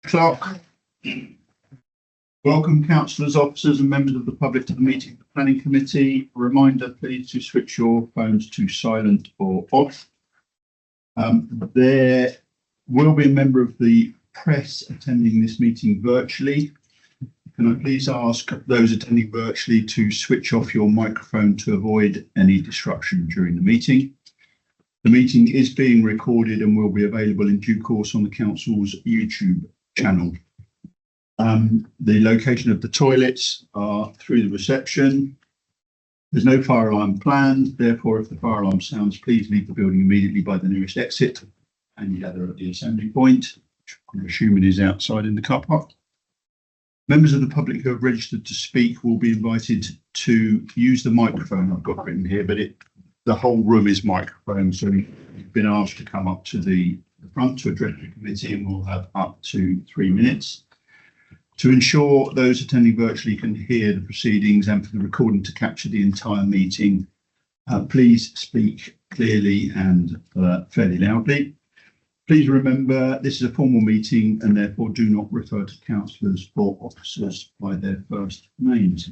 Clerk. Welcome councillors, officers and members of the public to the meeting of the Planning Committee. A reminder, please, to switch your phones to silent or off. There will be a member of the press attending this meeting virtually. Can I please ask those attending virtually to switch off your microphone to avoid any disruption during the meeting. The meeting is being recorded and will be available in due course on the council's YouTube channel. The location of the toilets are through the reception. There's no fire alarm planned, therefore if the fire alarm sounds, please leave the building immediately by the nearest exit and gather at the assembly point, which I'm assuming is outside in the car park. Members of the public who have registered to speak will be invited to use the microphone I've got written here, but the whole room is microphone, so you've been asked to come up to the front to address the committee and we'll have up to 3 minutes. To ensure those attending virtually can hear the proceedings and for the recording to capture the entire meeting, please speak clearly and fairly loudly. Please remember this is a formal meeting and therefore do not refer to councillors or officers by their first names.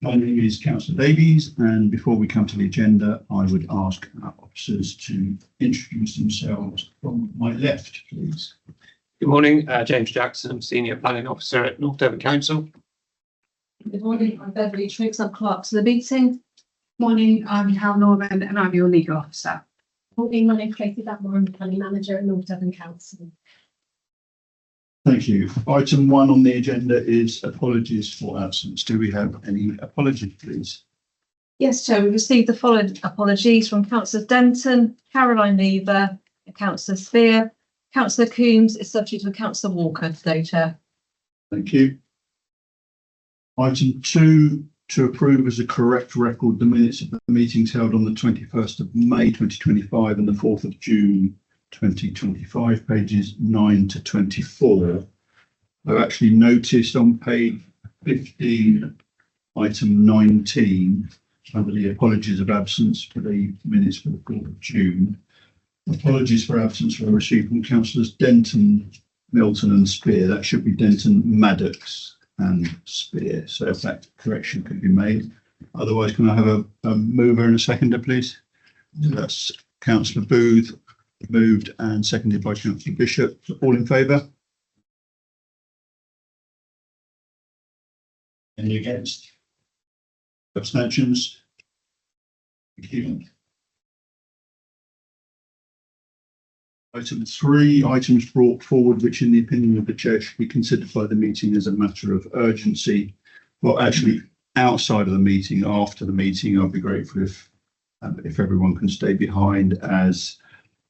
My name is Councillor Davies, and before we come to the agenda, I would ask our officers to introduce themselves from my left, please. Good morning, James Jackson, I'm Senior Planning Officer at North Devon Council. Good morning, I'm Beverly Triggs, I'm clerk to the meeting. Morning, I'm Hal Norman and I'm your legal officer. Morning, my name's Katie Blackmore, I'm the Planning Manager at North Devon Council. Thank you. Item 1 on the agenda is apologies for absence. Do we have any apologies, please? Yes, Chair, we received the following apologies from Councillor Denton, Caroline Lever, and Councillor Spear. Councillor Coombs is subject to Councillor Walker today, Chair. Thank you. Item 2, to approve as a correct record the minutes of the meetings held on the 21st of May 2025 and the 4th of June 2025, pages 9 to 24. I've actually noticed on page 15, item 19, under the apologies of absence for the minutes for the 4th of June. Apologies for absence were received from councillors Denton, Milton and Spear. That should be Denton, Maddox and Spear. So if that correction could be made. Otherwise, can I have a mover and a seconder, please? That's Councillor Booth, moved and seconded by Councillor Bishop. All in favour? Any against? Abstentions? Thank you. Item 3, items brought forward which in the opinion of the chair should be considered by the meeting as a matter of urgency. Well, actually outside of the meeting, after the meeting, I'd be grateful if everyone can stay behind as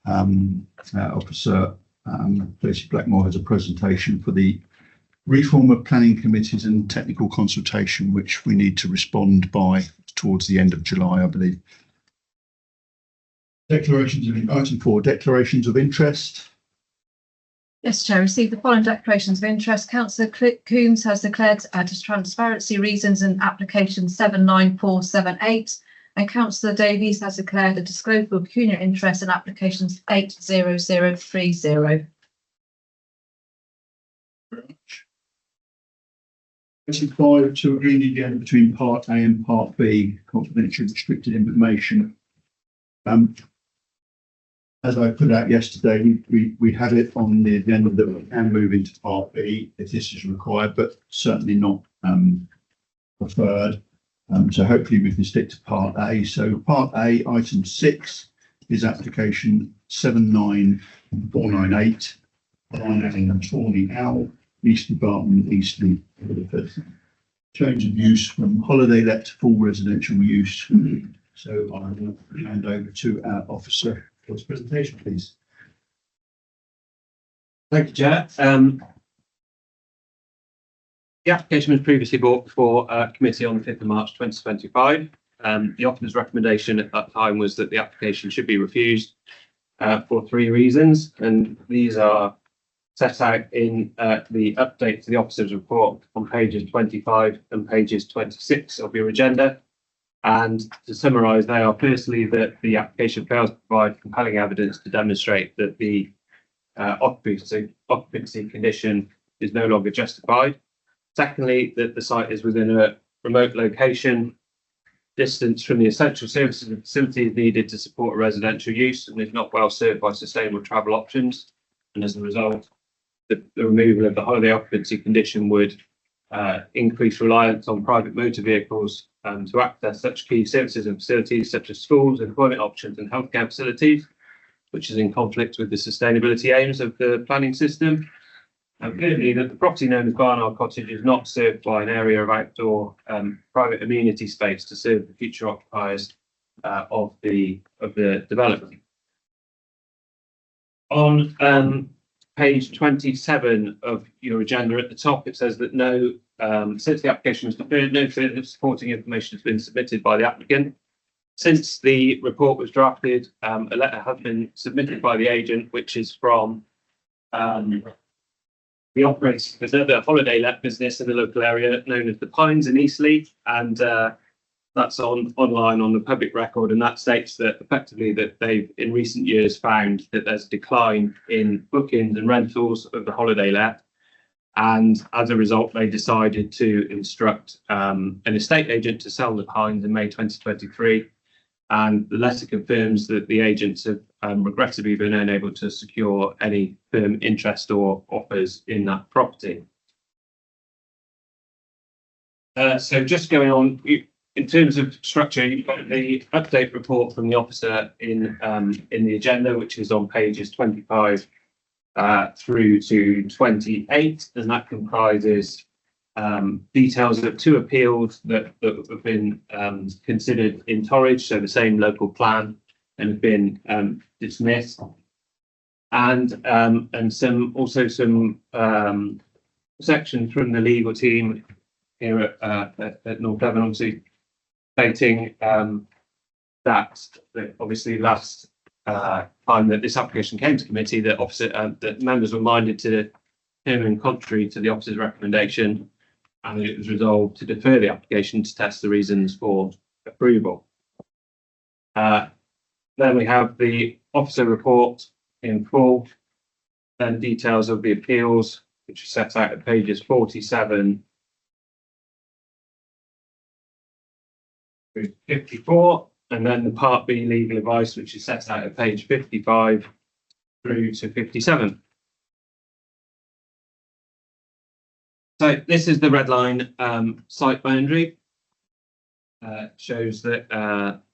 Officer Tracy Blackmore has a presentation for the reform of planning committees and technical consultation, which we need to respond by towards the end of July, I believe. Declarations of item 4, declarations of interest. Yes, Chair, received the following declarations of interest. Councillor Coombs has declared as transparency reasons in application 79478. And Councillor Davies has declared a disclosure of pecuniary interest in applications 80030. Item 5, to agree the agenda between Part A and Part B, confidential restricted information. As I put out yesterday, we have it on the agenda that we can move into Part B if this is required, but certainly not preferred. So hopefully we can stick to Part A. So Part A, item 6 is application 79498, Tawny Owl, Eastleigh Barton, Eastleigh. Change of use from holiday let to full residential use. So I will hand over to our officer for his presentation, please. Thank you, Chair. The application was previously brought before committee on the 5th of March 2025. The officer's recommendation at that time was that the application should be refused for 3 reasons, and these are set out in the update to the officer's report on pages 25 and pages 26 of your agenda. And to summarise, they are firstly that the application fails to provide compelling evidence to demonstrate that the occupancy condition is no longer justified. Secondly, that the site is within a remote location, distance from the essential services and facilities needed to support residential use, and is not well served by sustainable travel options. And as a result, the removal of the holiday occupancy condition would increase reliance on private motor vehicles to access such key services and facilities such as schools, employment options and healthcare facilities, which is in conflict with the sustainability aims of the planning system. And thirdly, that the property known as Barnard Cottage is not served by an area of outdoor private amenity space to serve the future occupiers of the development. On page 27 of your agenda, at the top it says that since the application was deferred, no further supporting information has been submitted by the applicant. Since the report was drafted, a letter has been submitted by the agent, which is from the holiday let business in the local area known as the Pines in Eastleigh, and that's online on the public record, and that states that effectively that they've in recent years found that there's a decline in bookings and rentals of the holiday let, and as a result they decided to instruct an estate agent to sell the Pines in May 2023. And the letter confirms that the agents have regrettably been unable to secure any firm interest or offers in that property. So just going on, in terms of structure, you've got the update report from the officer in the agenda, which is on pages 25 through to 28, and that comprises details of 2 appeals that have been considered in Torridge, so the same local plan, and have been dismissed, and some sections from the legal team here at North Devon, obviously stating that obviously last time that this application came to committee, that members were minded to determine contrary to the officer's recommendation, and it was resolved to defer the application to test the reasons for approval. Then we have the officer report in full, and details of the appeals, which are set out at pages 47 through 54, and then the Part B legal advice, which is set out at page 55 through to 57. So this is the red line site boundary. Shows that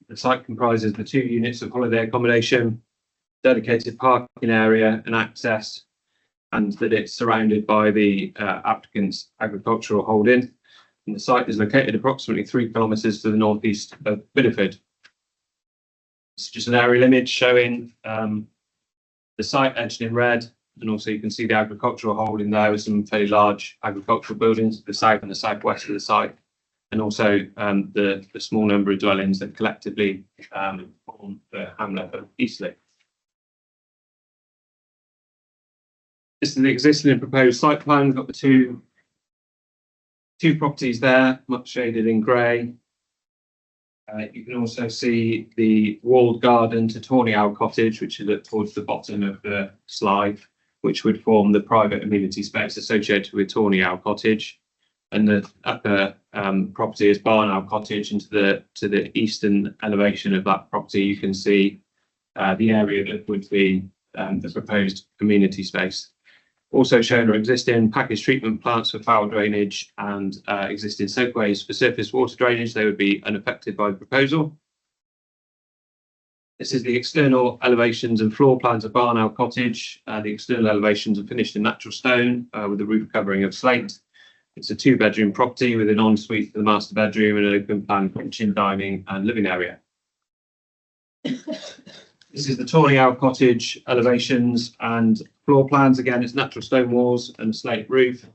the site comprises the 2 units of holiday accommodation, dedicated parking area and access, and that it's surrounded by the applicant's agricultural holding. And the site is located approximately 3 kilometres to the northeast of Bideford. It's just an aerial image showing the site edged in red, and also you can see the agricultural holding there with some fairly large agricultural buildings to the south and the southwest of the site, and also the small number of dwellings that collectively form the hamlet of Eastleigh. This is the existing and proposed site plan. We've got the two properties there, much shaded in grey. You can also see the walled garden to Tawny Owl Cottage, which is towards the bottom of the slide, which would form the private amenity space associated with Tawny Owl Cottage. And the upper property is Barnard Cottage, and to the eastern elevation of that property, you can see the area that would be the proposed amenity space. Also shown are existing package treatment plants for foul drainage and existing soakways for surface water drainage. They would be unaffected by the proposal. This is the external elevations and floor plans of Barnard Cottage. The external elevations are finished in natural stone with the roof covering of slate. It's a 2-bedroom property with an ensuite for the master bedroom and an open plan kitchen, dining and living area. This is the Tawny Owl Cottage elevations and floor plans. Again, it's natural stone walls and a slate roof.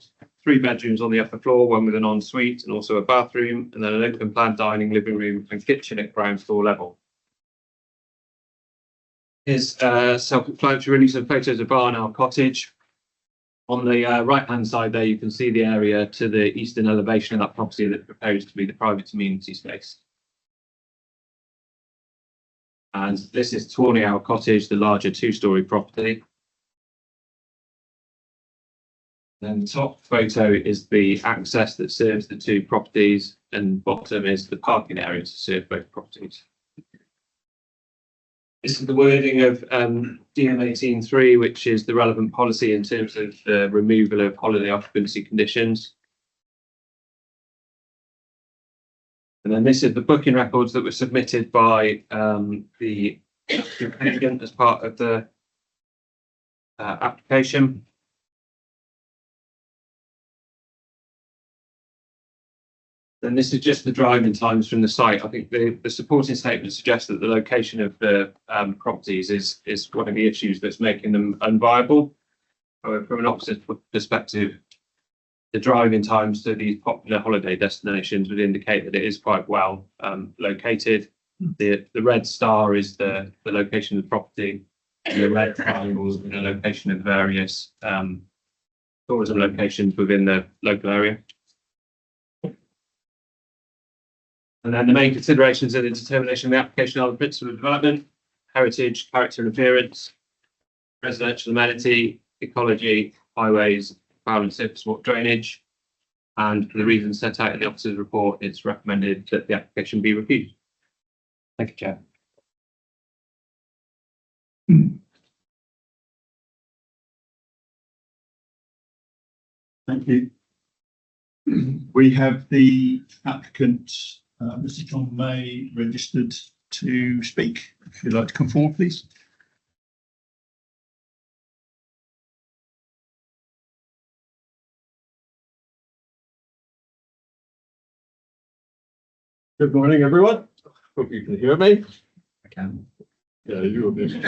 3 bedrooms on the upper floor, one with an ensuite and also a bathroom, and then an open plan dining, living room and kitchen at ground floor level. Here's self-explanatory some photos of Barnard Cottage. On the right-hand side there, you can see the area to the eastern elevation of that property that's proposed to be the private amenity space. And this is Tawny Owl Cottage, the larger 2-storey property. Then the top photo is the access that serves the two properties, and bottom is the parking area to serve both properties. This is the wording of DM 18.3, which is the relevant policy in terms of the removal of holiday occupancy conditions. And then this is the booking records that were submitted by the applicant as part of the application. And this is just the driving times from the site. I think the supporting statement suggests that the location of the properties is one of the issues that's making them unviable. However, from an opposite perspective, the driving times to these popular holiday destinations would indicate that it is quite well located. The red star is the location of the property, and the red triangles in the location of various tourism locations within the local area. And then the main considerations are the determination of the application are the principle of development, heritage, character and appearance, residential amenity, ecology, highways, foul and surface water drainage. And for the reasons set out in the officer's report, it's recommended that the application be refused. Thank you, Chair. Thank you. We have the applicant, Mr. John May, registered to speak. If you'd like to come forward, please. Good morning, everyone. Hope you can hear me. I can. Yeah, you will be.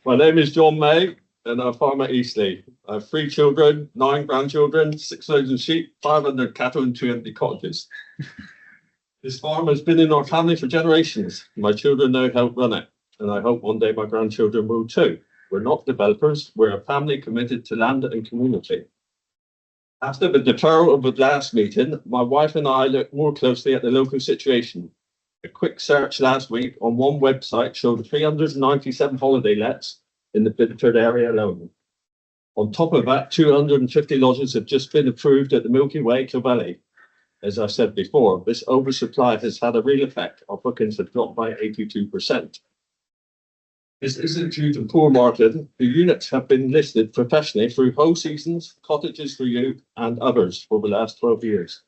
My name is John May, and I'm farm at Eastleigh. I have 3 children, 9 grandchildren, 6,000 sheep, 500 cattle, and 2 empty cottages. This farm has been in our family for generations. My children now help run it, and I hope one day my grandchildren will too. We're not developers, we're a family committed to land and community. After the deferral of the last meeting, my wife and I looked more closely at the local situation. A quick search last week on one website showed 397 holiday lets in the Bideford area alone. On top of that, 250 lodges have just been approved at the Milky Way, Clovelly. As I said before, this oversupply has had a real effect. Our bookings have dropped by 82%. This isn't due to poor marketing. The units have been listed professionally through Whole Seasons, Cottages for You, and others for the last 12 years.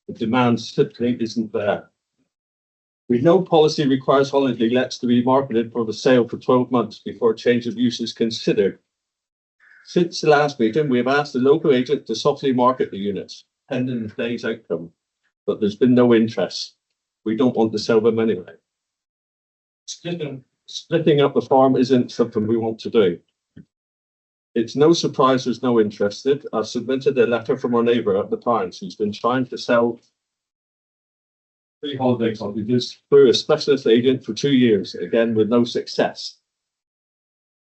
The demand simply isn't there. We know policy requires holiday lets to be marketed for the sale for 12 months before a change of use is considered. Since the last meeting, we have asked the local agent to softly market the units, pending the day's outcome, but there's been no interest. We don't want to sell them anyway. Splitting up the farm isn't something we want to do. It's no surprise there's no interested. I've submitted a letter from our neighbour at the Pines who's been trying to sell 3 holiday cottages through a specialist agent for 2 years, again with no success.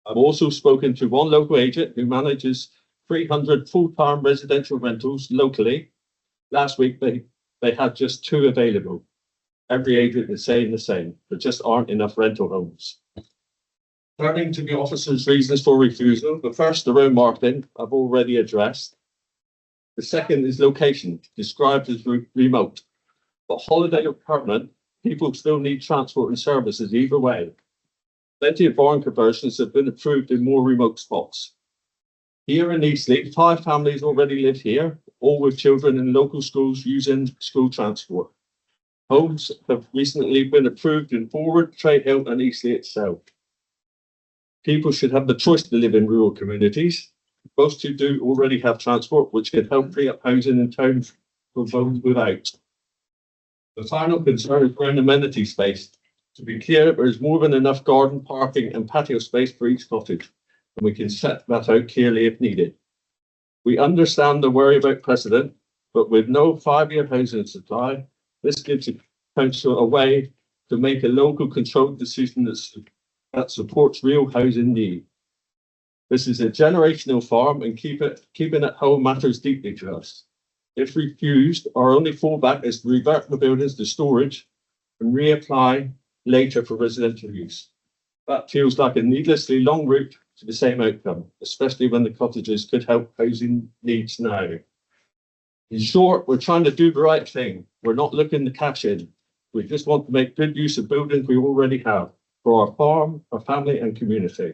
I've also spoken to one local agent who manages 300 full-time residential rentals locally. Last week they had just 2 available. Every agent is saying the same. There just aren't enough rental homes. Turning to the officer's reasons for refusal, the first, around marketing, I've already addressed. The second is location, described as remote. But holiday or permanent, people still need transport and services either way. Plenty of barn conversions have been approved in more remote spots. Here in Eastleigh, 5 families already live here, all with children in local schools using school transport. Homes have recently been approved in Forward, Trade Hill and Eastleigh itself. People should have the choice to live in rural communities. Most who do already have transport, which can help free up housing in town for those without. The final concern is around amenity space. To be clear, there is more than enough garden, parking and patio space for each cottage, and we can set that out clearly if needed. We understand the worry about precedent, but with no 5-year housing supply, this gives the council a way to make a local controlled decision that supports real housing need. This is a generational farm, and keeping it whole matters deeply to us. If refused, our only fallback is to revert the buildings to storage and reapply later for residential use. That feels like a needlessly long route to the same outcome, especially when the cottages could help housing needs now. In short, we're trying to do the right thing. We're not looking to cash in. We just want to make good use of buildings we already have for our farm, our family and community.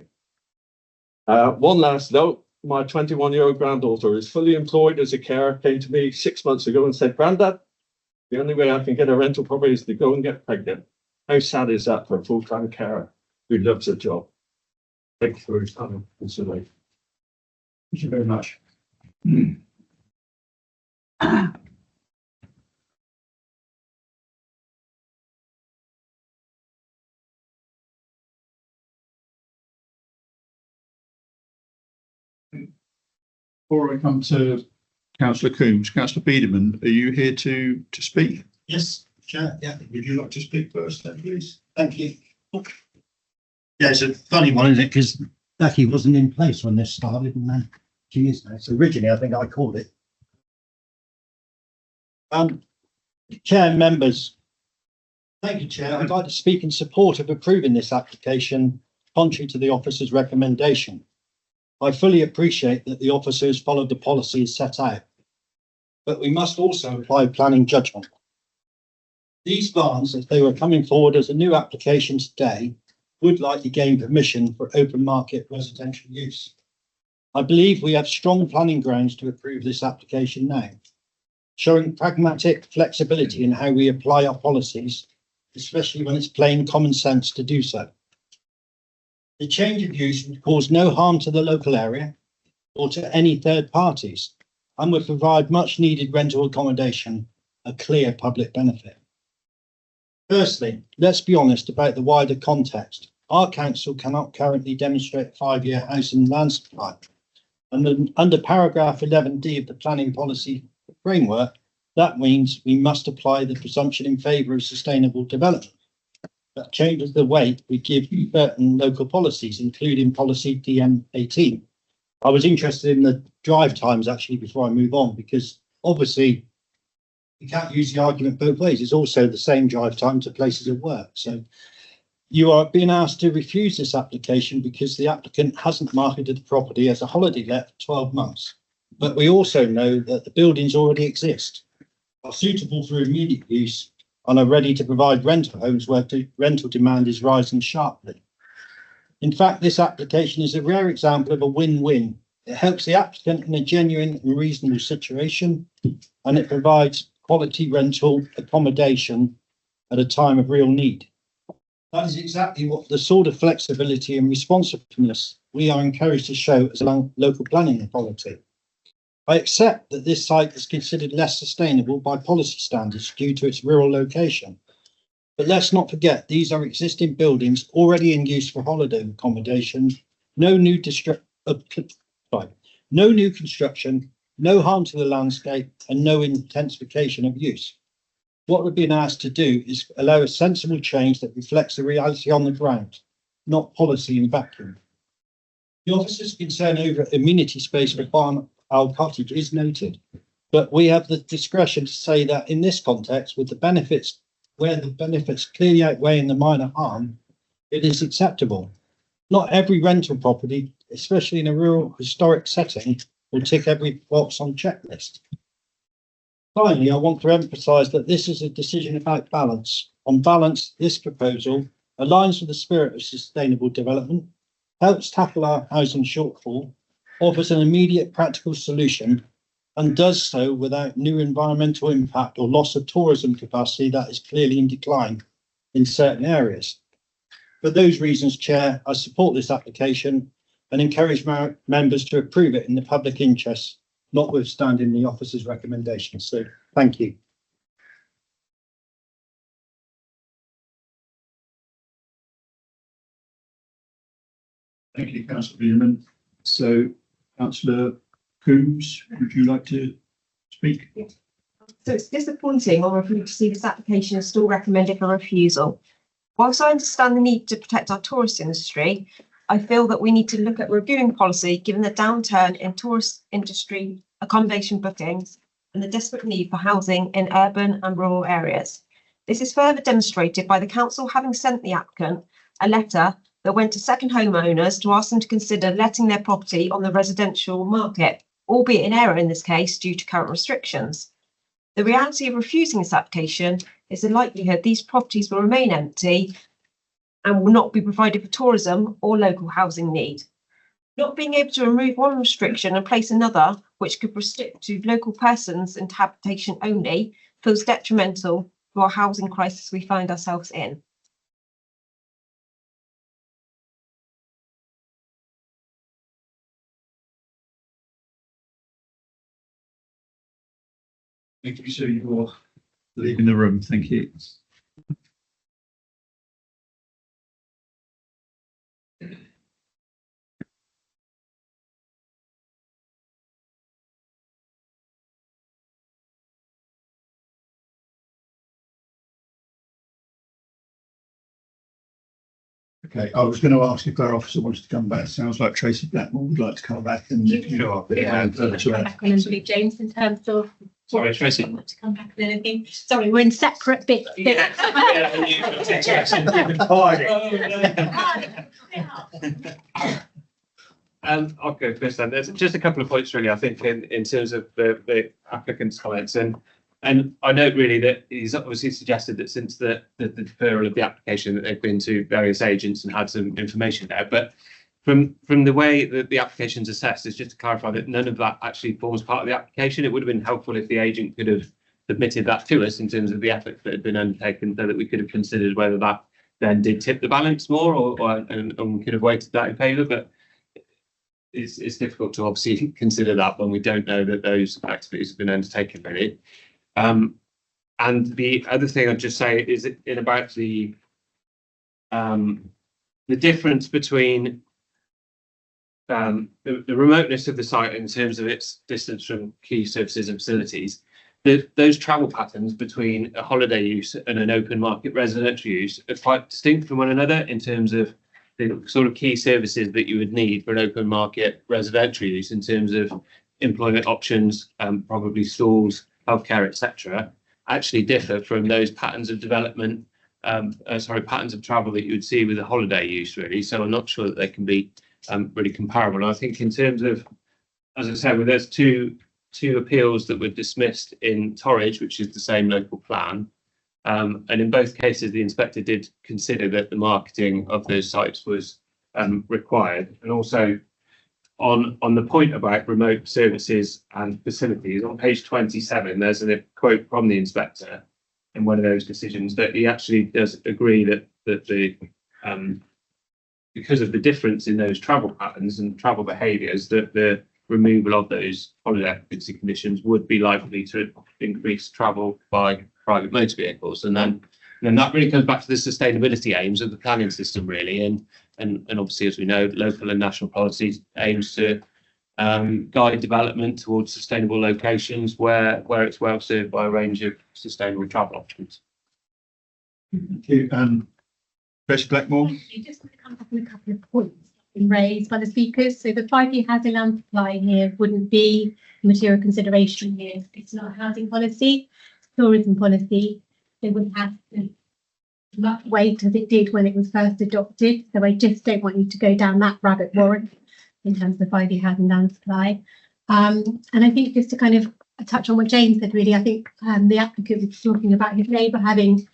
One last note, my 21-year-old granddaughter is fully employed as a carer, came to me 6 months ago and said, "Grandad, the only way I can get a rental property is to go and get pregnant." How sad is that for a full-time carer who loves her job? Thank you for your time and consideration. Thank you very much. Before I come to Councillor Coombs, Councillor Biederman, are you here to speak? Yes, Chair, yeah, Would you like to speak first then, please? thank you. Yeah, it's a funny one, isn't it? Because Becky wasn't in place when this started and then she is now. So originally, I think I called it. Chair, members. Thank you, Chair. I'd like to speak in support of approving this application contrary to the officer's recommendation. I fully appreciate that the officer has followed the policies set out, but we must also apply planning judgment. These barns, if they were coming forward as a new application today, would likely gain permission for open market residential use. I believe we have strong planning grounds to approve this application now, showing pragmatic flexibility in how we apply our policies, especially when it's plain common sense to do so. The change of use would cause no harm to the local area or to any third parties and would provide much needed rental accommodation, a clear public benefit. Firstly, let's be honest about the wider context. Our council cannot currently demonstrate 5-year housing and land supply. And under paragraph 11D of the planning policy framework, that means we must apply the presumption in favour of sustainable development. That changes the weight we give certain local policies, including policy DM18. I was interested in the drive times actually before I move on, because obviously you can't use the argument both ways. It's also the same drive time to places of work. So you are being asked to refuse this application because the applicant hasn't marketed the property as a holiday let for 12 months. But we also know that the buildings already exist, are suitable for immediate use, and are ready to provide rental homes where rental demand is rising sharply. In fact, this application is a rare example of a win-win. It helps the applicant in a genuine and reasonable situation, and it provides quality rental accommodation at a time of real need. That is exactly what the sort of flexibility and responsiveness we are encouraged to show as a local planning authority. I accept that this site is considered less sustainable by policy standards due to its rural location. But let's not forget, these are existing buildings already in use for holiday accommodation, no new construction, no harm to the landscape, and no intensification of use. What we're being asked to do is allow a sensible change that reflects the reality on the ground, not policy in vacuum. The officer's concern over amenity space for Barn Owl Cottage is noted, but we have the discretion to say that in this context, with the benefits, where the benefits clearly outweighing the minor harm, it is acceptable. Not every rental property, especially in a rural historic setting, will tick every box on checklist. Finally, I want to emphasise that this is a decision about balance. On balance, this proposal aligns with the spirit of sustainable development, helps tackle our housing shortfall, offers an immediate practical solution, and does so without new environmental impact or loss of tourism capacity that is clearly in decline in certain areas. For those reasons, Chair, I support this application and encourage members to approve it in the public interest, notwithstanding the officer's recommendations. So, thank you. Thank you, Councillor Biederman. So, Councillor Coombs, would you like to speak? So it's disappointing or to see this application is still recommended for refusal. Whilst I understand the need to protect our tourist industry, I feel that we need to look at reviewing policy given the downturn in tourist industry accommodation bookings and the desperate need for housing in urban and rural areas. This is further demonstrated by the council having sent the applicant a letter that went to second homeowners to ask them to consider letting their property on the residential market, albeit in error in this case due to current restrictions. The reality of refusing this application is the likelihood these properties will remain empty and will not be provided for tourism or local housing need. Not being able to remove one restriction and place another, which could restrict to local persons and habitation only, feels detrimental to our housing crisis we find ourselves in. Thank you, Sue. You're leaving the room. Thank you. Okay, I was going to ask if our officer wants to come back. Sounds like Tracy Blackmore would like to come back and. Sure, yeah. Come back on and leave James in terms of. Sorry, Tracy. To come back and anything. Sorry, we're in separate bits. I'll go first then. There's just a couple of points really, I think, in terms of the applicant's comments. And I note really that he's obviously suggested that since the deferral of the application that they've been to various agents and had some information there. But from the way that the application's assessed, is just to clarify that none of that actually forms part of the application. It would have been helpful if the agent could have submitted that to us in terms of the efforts that had been undertaken, so that we could have considered whether that then did tip the balance more and we could have weighted that in favour. But it's difficult to obviously consider that when we don't know that those activities have been undertaken really. And the other thing I'd just say is in about the difference between the remoteness of the site in terms of its distance from key services and facilities. Those travel patterns between a holiday use and an open market residential use are quite distinct from one another in terms of the sort of key services that you would need for an open market residential use in terms of employment options, probably schools, healthcare, etc., actually differ from those patterns of development, patterns of travel that you would see with a holiday use really. So I'm not sure that they can be really comparable. And I think in terms of, as I said, well, there's two appeals that were dismissed in Torridge, which is the same local plan. And in both cases, the inspector did consider that the marketing of those sites was required. And also on the point about remote services and facilities, on page 27, there's a quote from the inspector in one of those decisions that he actually does agree that the because of the difference in those travel patterns and travel behaviours, that the removal of those holiday occupancy conditions would be likely to increase travel by private motor vehicles. And then that really comes back to the sustainability aims of the planning system really. And obviously, as we know, local and national policies aims to guide development towards sustainable locations where it's well served by a range of sustainable travel options. Thank you. Tracy Blackmore. Just want to come back on a couple of points been raised by the speakers. So the 5-year housing land supply here wouldn't be a material consideration here. It's not a housing policy, it's tourism policy. It wouldn't have to much weight as it did when it was first adopted. So I just don't want you to go down that rabbit warren in terms of the 5-year housing land supply. And I think just to kind of touch on what James said, really, I think the applicant was talking about his neighbour having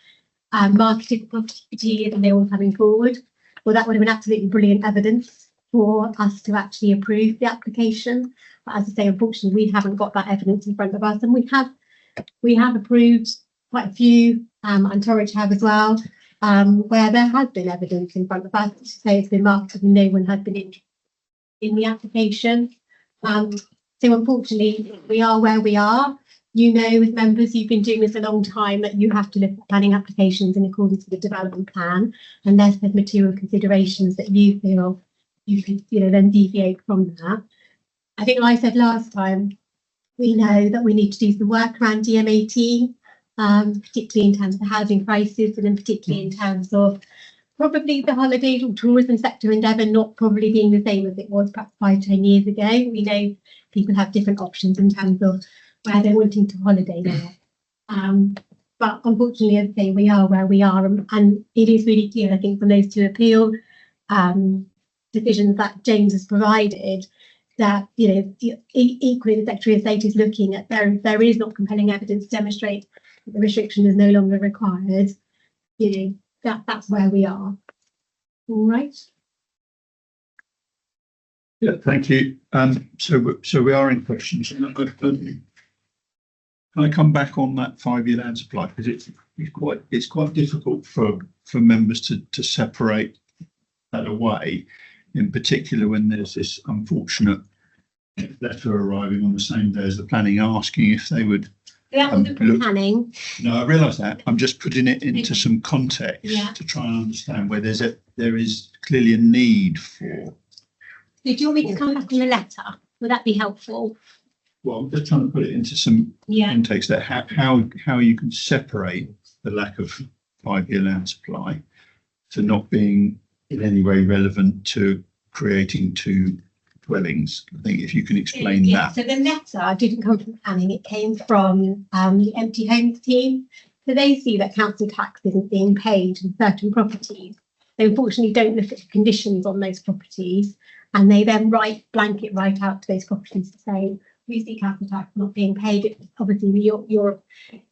marketed property and they were coming forward. Well, that would have been absolutely brilliant evidence for us to actually approve the application. But as I say, unfortunately, we haven't got that evidence in front of us, and we have approved quite a few, and Torridge have as well, where there has been evidence in front of us to say it's been marketed and no one has been in the application. So unfortunately, we are where we are. You know, as members, you've been doing this a long time, that you have to look at planning applications in accordance with the development plan, unless there's material considerations that you feel you can, then deviate from that. I think, like I said last time, we know that we need to do some work around DM18, particularly in terms of the housing crisis, and then particularly in terms of probably the holiday or tourism sector in Devon not probably being the same as it was perhaps 5-10 years ago. We know people have different options in terms of where they're wanting to holiday now. But unfortunately, as I say, we are where we are, and it is really clear, I think, from those two appeals, decisions that James has provided, that, equally the Secretary of State is looking at, there is not compelling evidence to demonstrate that the restriction is no longer required. That's where we are. All right. Yeah, thank you. So we are in questions. Can I come back on that 5-year land supply? Because it's quite difficult for members to separate that away, in particular when there's this unfortunate letter arriving on the same day as the planning asking if they would. That wasn't from planning. No, I realise that. I'm just putting it into some context to try and understand where there is clearly a need for. So do you want me to come back on the letter? Would that be helpful? Well, I'm just trying to put it into some context there. How you can separate the lack of 5-year land supply to not being in any way relevant to creating 2 dwellings. I think if you can explain that. So the letter didn't come from planning, it came from the Empty Homes team. So they see that council tax isn't being paid on certain properties. They unfortunately don't look at the conditions on those properties, and they then blanket right out to those properties to say, we see council tax not being paid. Obviously you're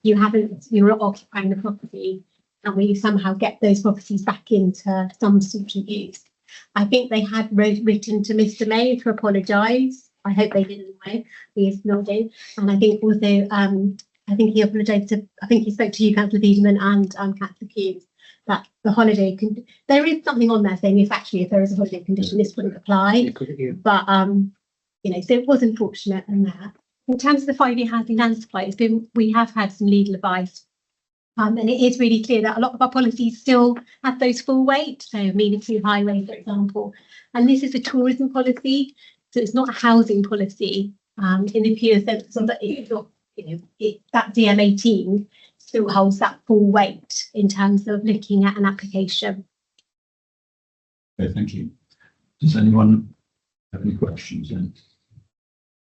not occupying the property, and we somehow get those properties back into some sort of use. I think they had written to Mr. May to apologise. I hope they did anyway. He is nodding. And I think also, I think he apologised I think he spoke to you, Councillor Wiedemann, and Councillor Coombs, that the holiday, there is something on there saying if there is a holiday condition, this wouldn't apply. But, so it was unfortunate in that. In terms of the 5-year housing land supply, we have had some legal advice. And it is really clear that a lot of our policies still have those full weight. So amenity highway, for example, and this is a tourism policy, so it's not a housing policy in the pure sense of that it's not, that DM18 still holds that full weight in terms of looking at an application. Okay, thank you. Does anyone have any questions then?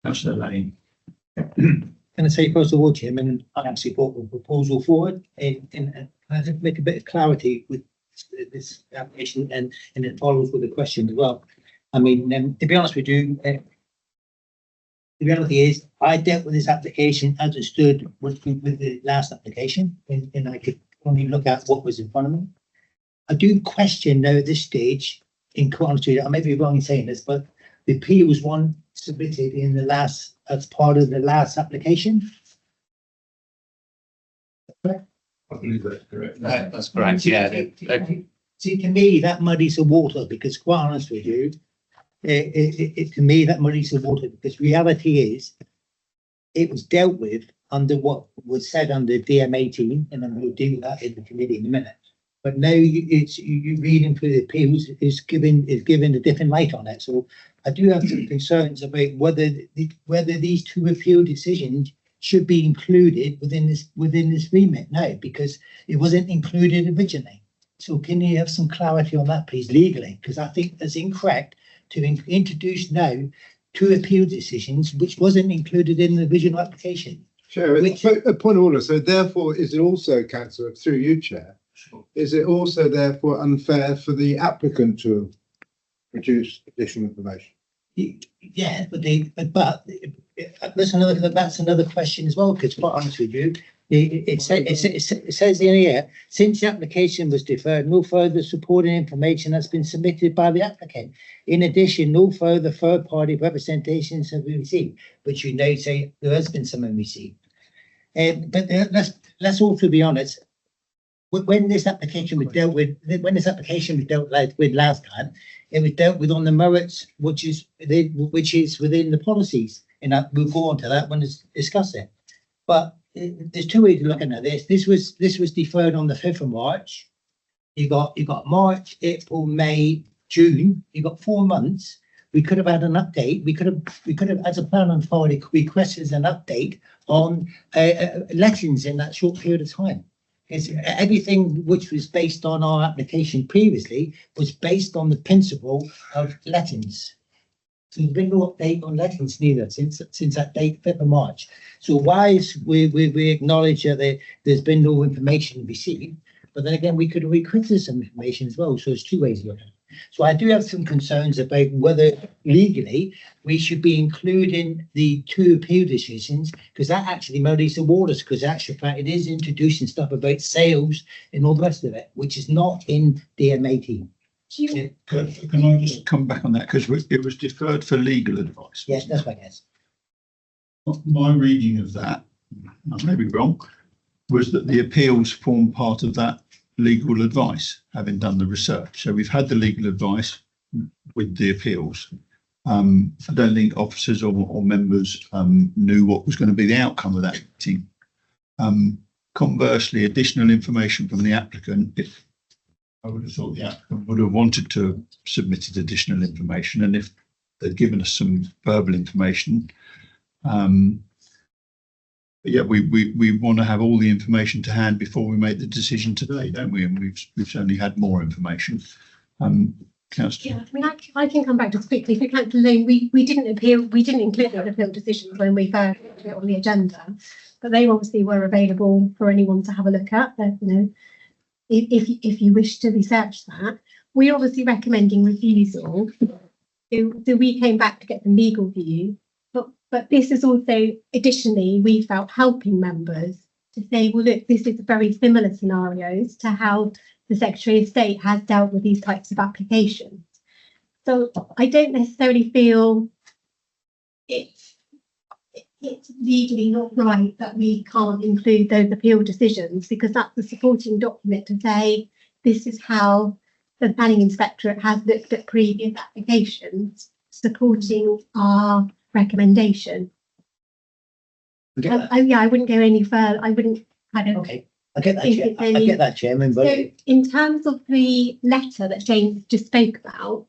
Councillor Lane. Can I say first of all, Chairman, I actually brought the proposal forward and I think make a bit of clarity with this application and it follows with the question as well. I mean, to be honest with you, the reality is I dealt with this application as it stood with the last application and I could only look at what was in front of me. I do question now at this stage, in quantity, I may be wrong in saying this, but the appeal was one submitted in the last, as part of the last application. I believe that's correct. That's correct, yeah. See, to me, that muddies the water because, quite honest with you, to me, that muddies the water because reality is it was dealt with under what was said under DM18, and then we'll deal with that in the committee in a minute. But now you reading through the appeals is given a different light on it. So I do have some concerns about whether these 2 appeal decisions should be included within this remit now, because it wasn't included originally. So can you have some clarity on that, please, legally? Because I think it's incorrect to introduce now 2 appeal decisions which wasn't included in the original application. Chair, a point of order. So therefore, is it also, Councillor, through you, Chair, is it also therefore unfair for the applicant to produce additional information? Yeah, but that's another question as well, because quite honest with you, it says in here, since the application was deferred, no further supporting information has been submitted by the applicant. In addition, no further third-party representations have been received, which you now say there has been some received. But let's also be honest. When this application was dealt with, last time, it was dealt with on the merits, which is within the policies, and we'll go on to that when it's discuss it. But there's 2 ways of looking at this. This was deferred on the 5th of March. You got March, April, May, June. You got 4 months. We could have had an update. We could have, as a plan on file, requested an update on lettings in that short period of time. It's everything which was based on our application previously was based on the principle of lettings. So there's been no update on lettings neither since that date, 5th of March. So whilst we acknowledge that there's been no information received, but then again we could have requested some information as well. So it's 2 ways of looking at it. So I do have some concerns about whether legally we should be including the 2 appeal decisions, because that actually muddies the waters, because actually fact it is introducing stuff about sales and all the rest of it, which is not in DM18. Can I just come back on that? Because it was deferred for legal advice. Yes, that's right, yes. My reading of that, I may be wrong, was that the appeals form part of that legal advice, having done the research. So we've had the legal advice with the appeals. I don't think officers or members knew what was going to be the outcome of that meeting. Conversely, additional information from the applicant, if I would have thought the applicant would have wanted to have submitted additional information, and if they'd given us some verbal information, but yeah, we want to have all the information to hand before we make the decision today, don't we? And we've certainly had more information. Councillor. Yeah, I mean, I can come back just quickly. For Councillor Lane, we didn't include the appeal decisions when we first put it on the agenda, but they obviously were available for anyone to have a look at. You know, if you wish to research that, we're obviously recommending refusal. So we came back to get the legal view, but this is also additionally we felt helping members to say, well, look, this is very similar scenarios to how the Secretary of State has dealt with these types of applications. So I don't necessarily feel it's legally not right that we can't include those appeal decisions, because that's the supporting document to say this is how the planning inspectorate has looked at previous applications supporting our recommendation. Okay. I wouldn't go any further. I wouldn't kind of. Okay, I get that, I get that, Chairman, but So in terms of the letter that James just spoke about,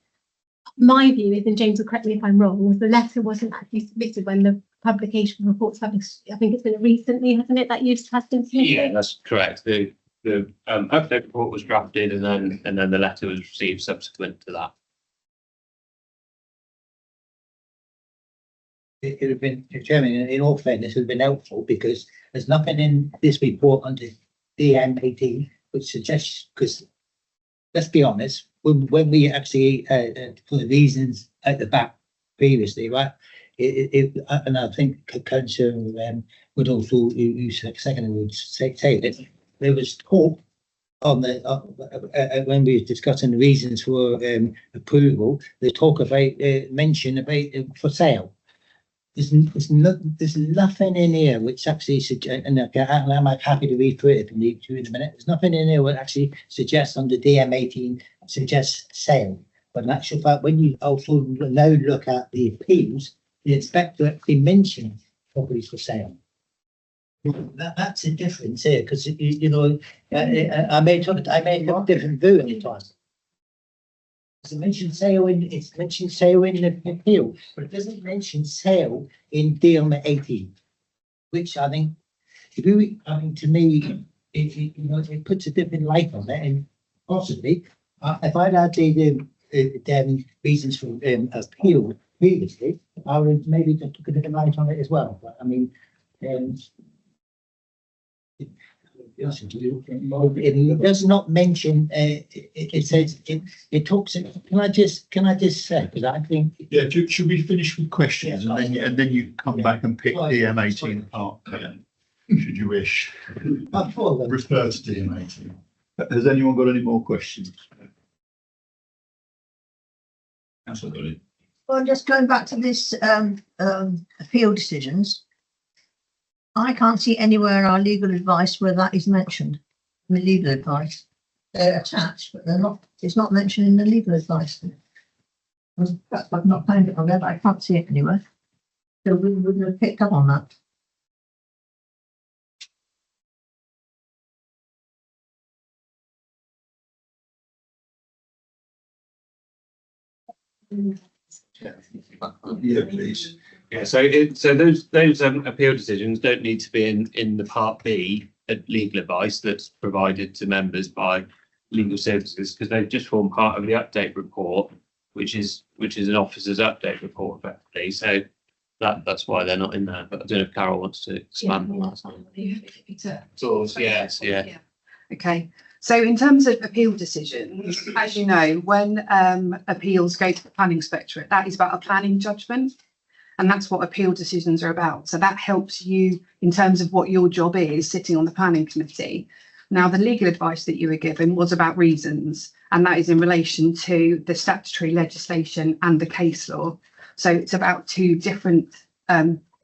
my view is, and James will correct me if I'm wrong, was the letter wasn't actually submitted when the publication report's published. I think it's been recently, hasn't it, that has been submitted? Yeah, that's correct. The update report was drafted and then the letter was received subsequent to that. it would have been, Chairman, in all fairness, it would have been helpful, because there's nothing in this report under DM18 which suggests, because let's be honest, when we actually for the reasons at the back previously, right? And I think Councillor would also would say that there was talk on the when we were discussing the reasons for approval. There's talk about mention about for sale. There's nothing in here which actually suggests, and I'm happy to read through it if you need to in a minute. There's nothing in here that actually suggests under DM18 suggests sale. But in actual fact, when you also now look at the appeals, the inspector actually mentioned properties for sale. That's a difference here, because you know I may have a different view at the time. It's mentioned sale in the appeal, but it doesn't mention sale in DM18, which I think, to me, it puts a different light on it, and possibly if I'd had the reasons for appeal previously, I would maybe just put a different light on it as well. But I mean, it does not mention. It says it talks. Can I just say, because I think. Yeah. Should we finish with questions and then you come back and pick DM18 apart again, should you wish? Refer to DM18. Has anyone got any more questions? Absolutely. Well, just going back to this appeal decisions, I can't see anywhere in our legal advice where that is mentioned. In the legal advice, they're attached, but they're not. It's not mentioned in the legal advice. Perhaps I've not found it on there, but I can't see it anywhere. So we wouldn't have picked up on that. Yeah, please. Yeah, so those appeal decisions don't need to be in the Part B legal advice that's provided to members by legal services, because they just form part of the update report, which is an officer's update report effectively. So that's why they're not in there. But I don't know if Carol wants to expand on that. Yeah. So yes, yeah. Okay, So in terms of appeal decisions, as you know, when appeals go to the planning inspectorate, that is about a planning judgment. And that's what appeal decisions are about. So that helps you in terms of what your job is sitting on the planning committee. Now, the legal advice that you were given was about reasons, and that is in relation to the statutory legislation and the case law. So it's about two different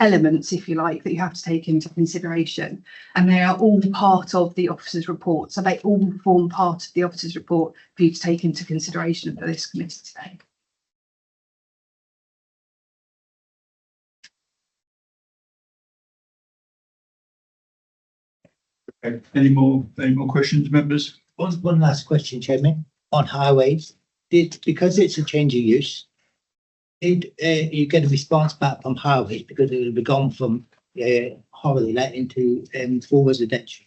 elements, if you like, that you have to take into consideration. And they are all part of the officer's report. So they all form part of the officer's report for you to take into consideration for this committee today. Okay. Any more questions, members? One last question, Chairman, on highways. Because it's a change of use, did you get a response back from highways because it will be gone from holiday let into full residential?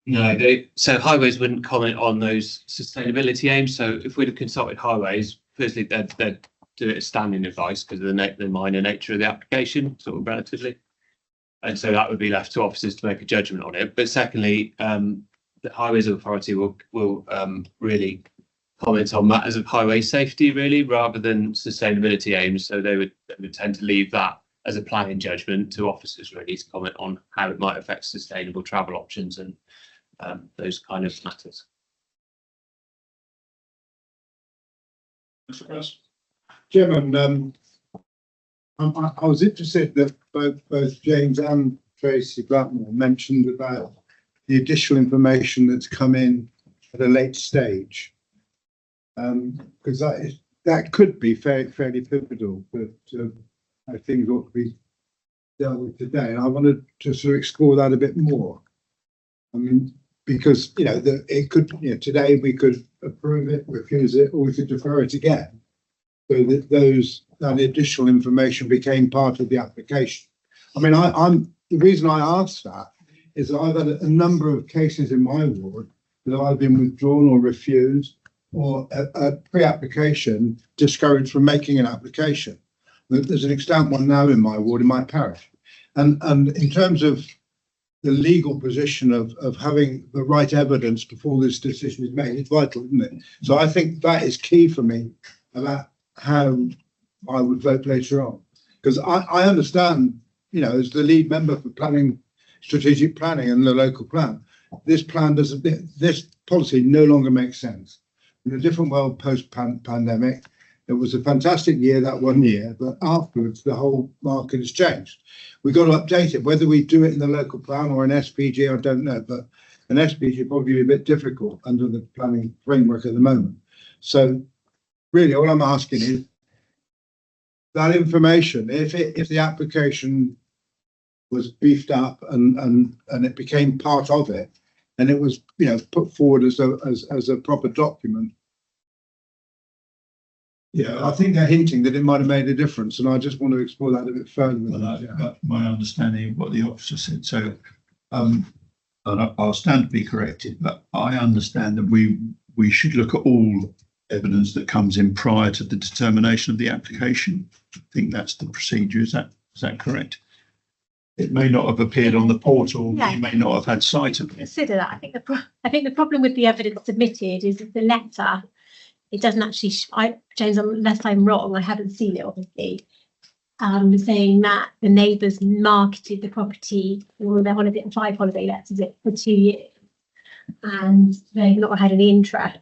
No, so highways wouldn't comment on those sustainability aims. So if we'd have consulted highways, firstly, they'd do it as standing advice because of the minor nature of the application, sort of relatively. And so that would be left to officers to make a judgment on it. But secondly, the Highways Authority will really comment on matters of highway safety, really, rather than sustainability aims. So they would tend to leave that as a planning judgment to officers, really, to comment on how it might affect sustainable travel options and those kind of matters. Mr. Cross? Chairman, I was interested that both James and Tracy Blackmore mentioned about the additional information that's come in at a late stage. Because that could be fairly pivotal, but I think it ought to be dealt with today. And I wanted to sort of explore that a bit more. I mean, because it could, today we could approve it, refuse it, or we could defer it again. So that that additional information became part of the application. I mean, the reason I asked that is that I've had a number of cases in my ward that I've been withdrawn or refused, or a pre-application discouraged from making an application. There's an extant one now in my ward, in my parish. And in terms of the legal position of having the right evidence before this decision is made, it's vital, isn't it? So I think that is key for me about how I would vote later on. Because I understand, as the lead member for planning, strategic planning and the local plan, this policy no longer makes sense. In a different world post-pandemic, it was a fantastic year, that 1 year, but afterwards the whole market has changed. We've got to update it. Whether we do it in the local plan or an SPG, I don't know, but an SPG would probably be a bit difficult under the planning framework at the moment. So really all I'm asking is that information, if the application was beefed up and it became part of it, and it was put forward as a proper document. Yeah, I think they're hinting that it might have made a difference, and I just want to explore that a bit further. But my understanding of what the officer said. So, and I'll stand to be corrected, but I understand that we should look at all evidence that comes in prior to the determination of the application. I think that's the procedure. Is that correct? It may not have appeared on the portal. Yeah. You may not have had sight of it. Consider that. I think the problem with the evidence submitted is that the letter, it doesn't actually. James, unless I'm wrong, I haven't seen it obviously. Saying that the neighbours marketed the property or their holiday 5 holiday lets it for 2 years, and they've not had any interest.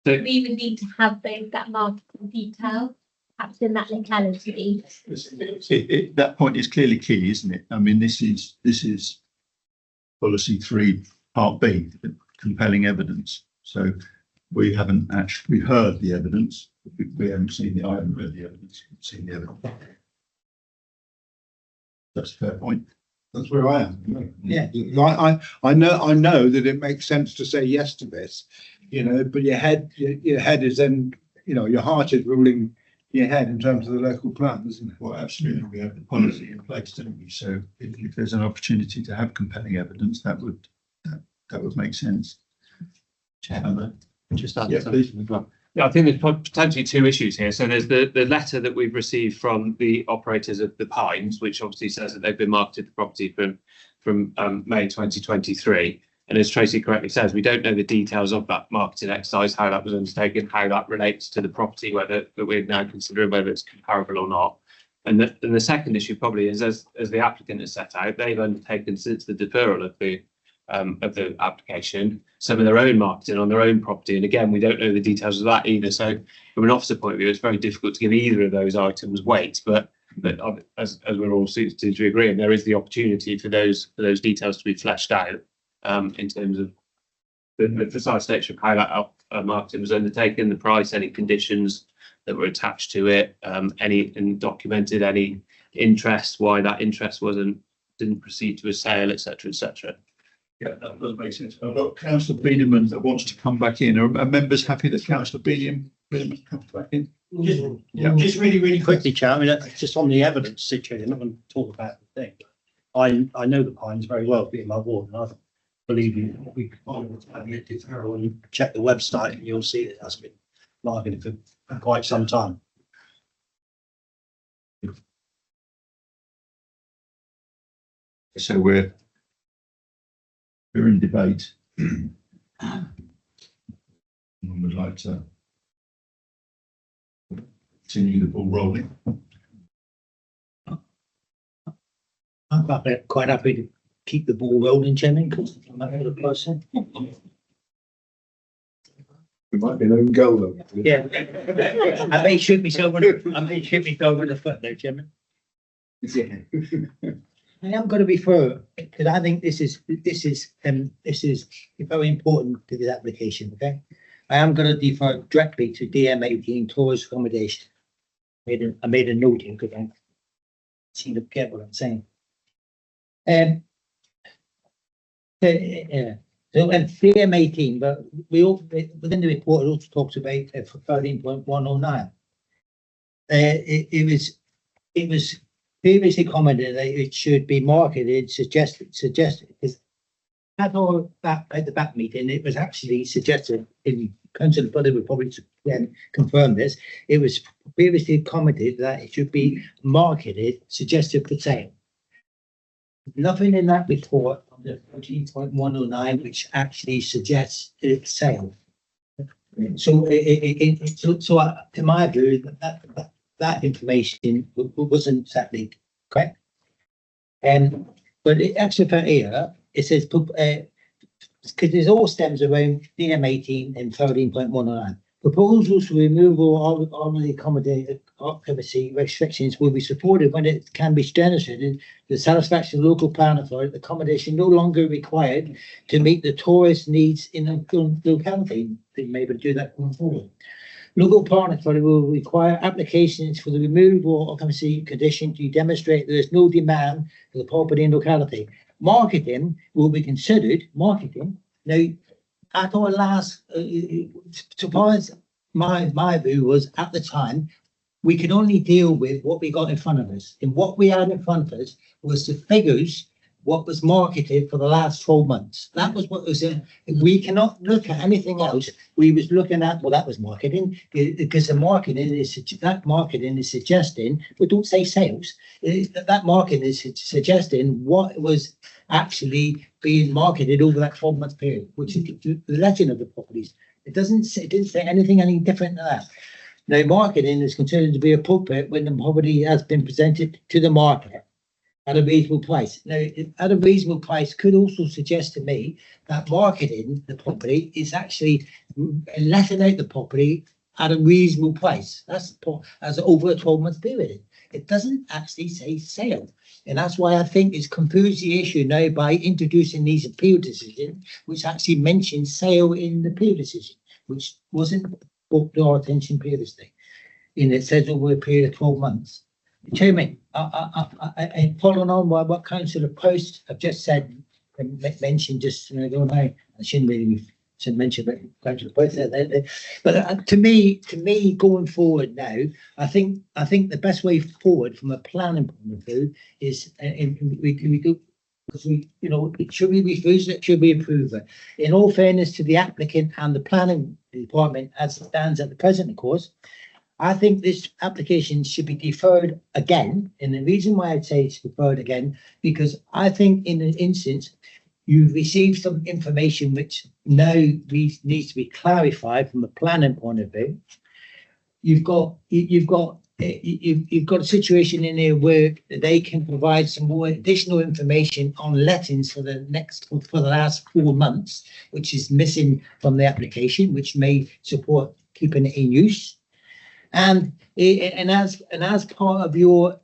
So, We would need to have that marketing detail, perhaps in that locality. That point is clearly key, isn't it? I mean, this is policy 3 part B, compelling evidence. So we haven't actually heard the evidence. We haven't seen I haven't read the evidence. Seen the evidence. That's a fair point. That's where I am. Yeah, I know that it makes sense to say yes to this, but your head is then, your heart is ruling your head in terms of the local plan, isn't it? Well, absolutely. We have the policy in place, don't we? So if there's an opportunity to have compelling evidence, that would make sense. Chairman, just add Yeah, something as well. Yeah, I think there's potentially 2 issues here. So there's the letter that we've received from the operators of the Pines, which obviously says that they've been marketed the property from May 2023. And as Tracy correctly says, we don't know the details of that marketing exercise, how that was undertaken, how that relates to the property, whether that we're now considering whether it's comparable or not. And the second issue probably is, as the applicant has set out, they've undertaken since the deferral of the application some of their own marketing on their own property. And again, we don't know the details of that either. So from an officer point of view, it's very difficult to give either of those items weight. But as we're all suited to agree, and there is the opportunity for those details to be fleshed out in terms of the precise nature of how that marketing was undertaken, the price, any conditions that were attached to it, and documented any interest, why that interest didn't proceed to a sale, etc., etc. Yeah, that does make sense. I've got Councillor Beedham that wants to come back in. Are members happy that Councillor Beedham comes back in? Just really quickly, Chair. I mean, just on the evidence situation, I'm not going to talk about the thing. I know the Pines very well, being my ward, and I believe you. We can deferral and check the website, and you'll see it has been marketed for quite some time. So we're in debate. One would like to continue the ball rolling. I'm quite happy to keep the ball rolling, Chairman, because I'm not the person. It might be an own goal though. Yeah. I may shoot myself on the foot though, Chairman. I am going to refer, because I think this is very important to this application, okay? I am going to defer directly to DM18 tourist accommodation. I made a note here because I seem to get what I'm saying. So DM18, but we all within the report it also talks about 13.109. It was previously commented that it should be marketed, suggested, because at all that at the back meeting, it was actually suggested in Councillor Buddy would probably confirm this. It was previously commented that it should be marketed, suggested for sale. Nothing in that report on the 14.109 which actually suggests it's sale. So, to my view, that information wasn't exactly correct. But it actually for here, it says, because it all stems around DM18 and 13.109. Proposals for removal of already accommodated occupancy restrictions will be supported when it can be demonstrated the satisfaction of local plan authority, accommodation no longer required to meet the tourist needs in a locality. They may be able to do that going forward. Local plan authority will require applications for the removal of occupancy condition to demonstrate there is no demand for the property in locality. Marketing will be considered now. At our last, so far as my view was at the time, we could only deal with what we got in front of us. And what we had in front of us was the figures, what was marketed for the last 12 months. That was what was in. We cannot look at anything else. We was looking at, well, that was marketing, because the marketing is suggesting, well, don't say sales, that marketing is suggesting what was actually being marketed over that 12-month period, which is the legend of the properties. It didn't say anything any different than that. Now, marketing is considered to be appropriate when the property has been presented to the market at a reasonable price. Now, at a reasonable price could also suggest to me that marketing the property is actually letting out the property at a reasonable price. That's as over a 12-month period. It doesn't actually say sale. And that's why I think it's confused the issue now by introducing these appeal decisions, which actually mentions sale in the appeal decision, which wasn't brought to our attention previously. And it says over a period of 12 months. Chairman, I following on by what Councillor Post have just said and mentioned just a minute ago now, I shouldn't mention what Councillor Post said. But to me, going forward now, I think the best way forward from a planning point of view is, we go, because it should we refuse it, should we approve it? In all fairness to the applicant and the planning department as it stands at the present, of course, I think this application should be deferred again. And the reason why I'd say it's deferred again, because I think in an instance, you've received some information which now needs to be clarified from a planning point of view. You've got a situation in here where they can provide some more additional information on lettings for the last 4 months, which is missing from the application, which may support keeping it in use. And as part of your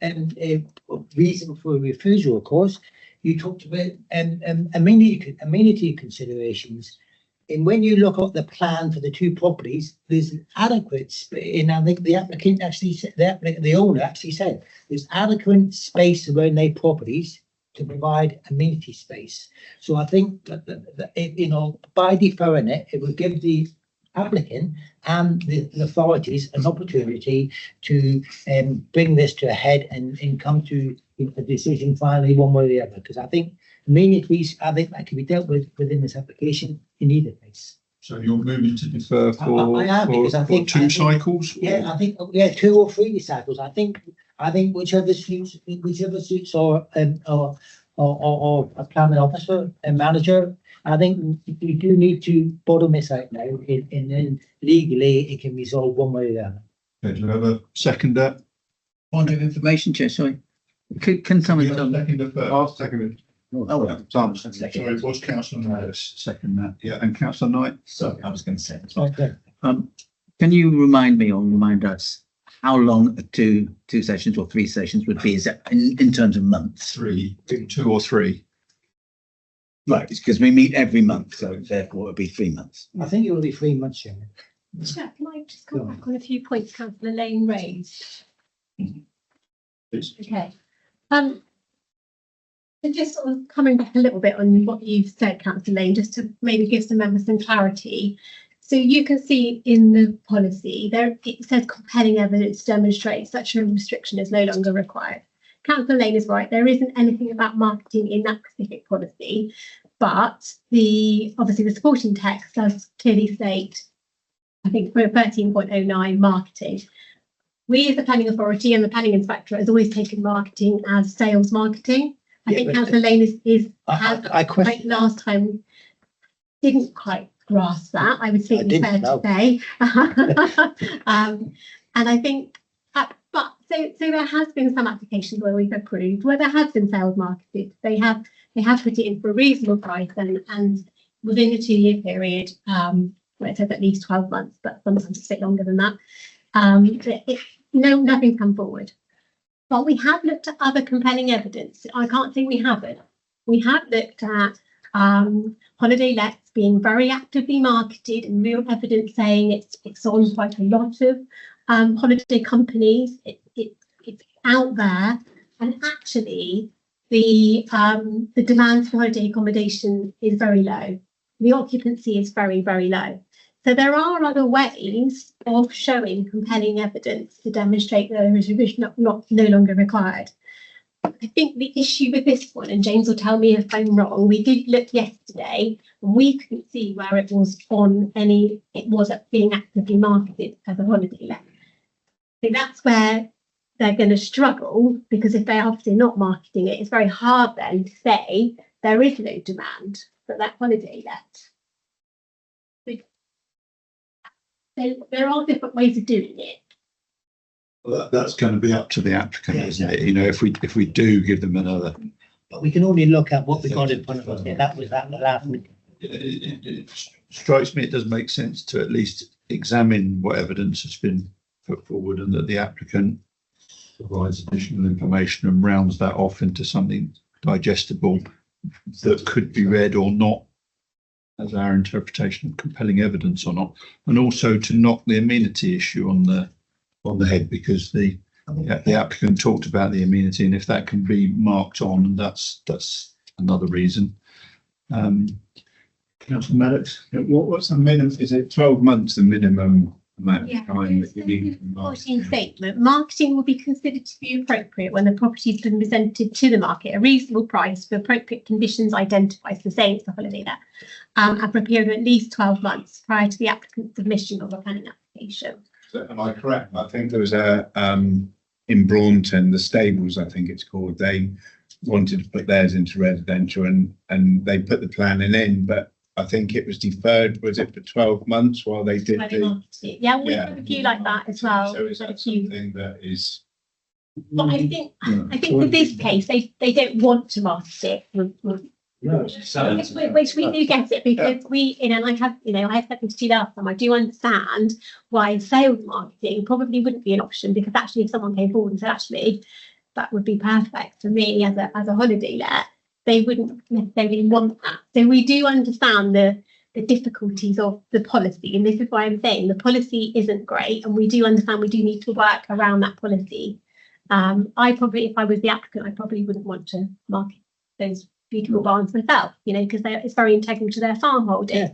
reason for refusal, of course, you talked about amenity considerations. And when you look at the plan for the 2 properties, there's adequate, and I think the applicant actually said, the owner actually said, there's adequate space around their properties to provide amenity space. So I think that you know, by deferring it, it will give the applicant and the authorities an opportunity to bring this to a head and come to a decision finally one way or the other. Because I think amenities, I think that can be dealt with within this application in either case. So you're moving to defer I am, because I think 2 cycles? Yeah, I think 2 or 3 cycles. I think whichever suits or a planning officer and manager. I think we do need to bottom this out now, and then legally it can resolve one way or the other. Okay, do you have a seconder? Point of information, Chair, sorry. Can someone tell me? Seconder first. I'll second it. Oh, Yeah, Tom, sorry, it was Councillor Knight second that. Yeah, and Councillor Knight? sorry, I was going to say. Okay. Can you remind us how long 2 sessions or 3 sessions would be? Is that in terms of months? 3, 2 or 3. Right, it's because we meet every month, so therefore it'll be 3 months. I think it will be 3 months, Chairman. Chair, can I just come back on a few points Councillor Lane raised? Please. Okay. So just sort of coming back a little bit on what you've said, Councillor Lane, just to maybe give some members some clarity. So you can see in the policy there, it says compelling evidence to demonstrate such a restriction is no longer required. Councillor Lane is right. There isn't anything about marketing in that specific policy, but obviously the supporting text does clearly state, I think for 13.09 marketing. We as the planning authority and the planning inspector has always taken marketing as sales marketing. I think Councillor Lane I question last time didn't quite grasp that. I would think it's fair to say. And I think, but so there has been some applications where we've approved where there has been sales marketed. They have put it in for a reasonable price and within a 2-year period, where it says at least 12 months, but sometimes it's a bit longer than that. Nothing's come forward. But we have looked at other compelling evidence. I can't say we haven't. We have looked at holiday lets being very actively marketed and real evidence saying it's on quite a lot of holiday companies. It's out there, and actually the demand for holiday accommodation is very low. The occupancy is very, very low. So there are other ways of showing compelling evidence to demonstrate that there is revision no longer required. I think the issue with this one, and James will tell me if I'm wrong, we did look yesterday and we couldn't see where it was being actively marketed as a holiday let. So that's where they're going to struggle, because if they're obviously not marketing it, it's very hard then to say there is no demand for that holiday let. So there are different ways of doing it. Well, that's going to be up to the applicant, isn't it? You know, if we do give them another. But we can only look at what we got in front of us. That was the last meeting. It strikes me it does make sense to at least examine what evidence has been put forward, and that the applicant provides additional information and rounds that off into something digestible that could be read or not as our interpretation of compelling evidence or not, and also to knock the amenity issue on the head, because the applicant talked about the amenity, and if that can be marked on, that's another reason. Councillor Maddox, what's the minimum? Is it 12 months the minimum amount of time that you need? Statement. Marketing will be considered to be appropriate when the property has been presented to the market at a reasonable price for appropriate conditions identified, so saying it's a holiday let, and for a period of at least 12 months prior to the applicant's submission of a planning application. So am I correct? I think there was in Braunton, the stables, I think it's called, they wanted to put theirs into residential and they put the planning in, but I think it was deferred, was it for 12 months while they did the. Yeah, we Yeah. have a few like that as well. So is We've had a that few. something that is. But I think for this case, they don't want to market it which we do get it because we, you know, and I have said this to you last time, I do understand why sales marketing probably wouldn't be an option, because actually if someone came forward and said, actually, that would be perfect for me as a holiday let, they wouldn't necessarily want that. So we do understand the difficulties of the policy, and this is why I'm saying the policy isn't great, and we do understand we do need to work around that policy. I probably, if I was the applicant, I probably wouldn't want to market those beautiful barns myself, you know, because it's very integral to their farm holding. Yeah.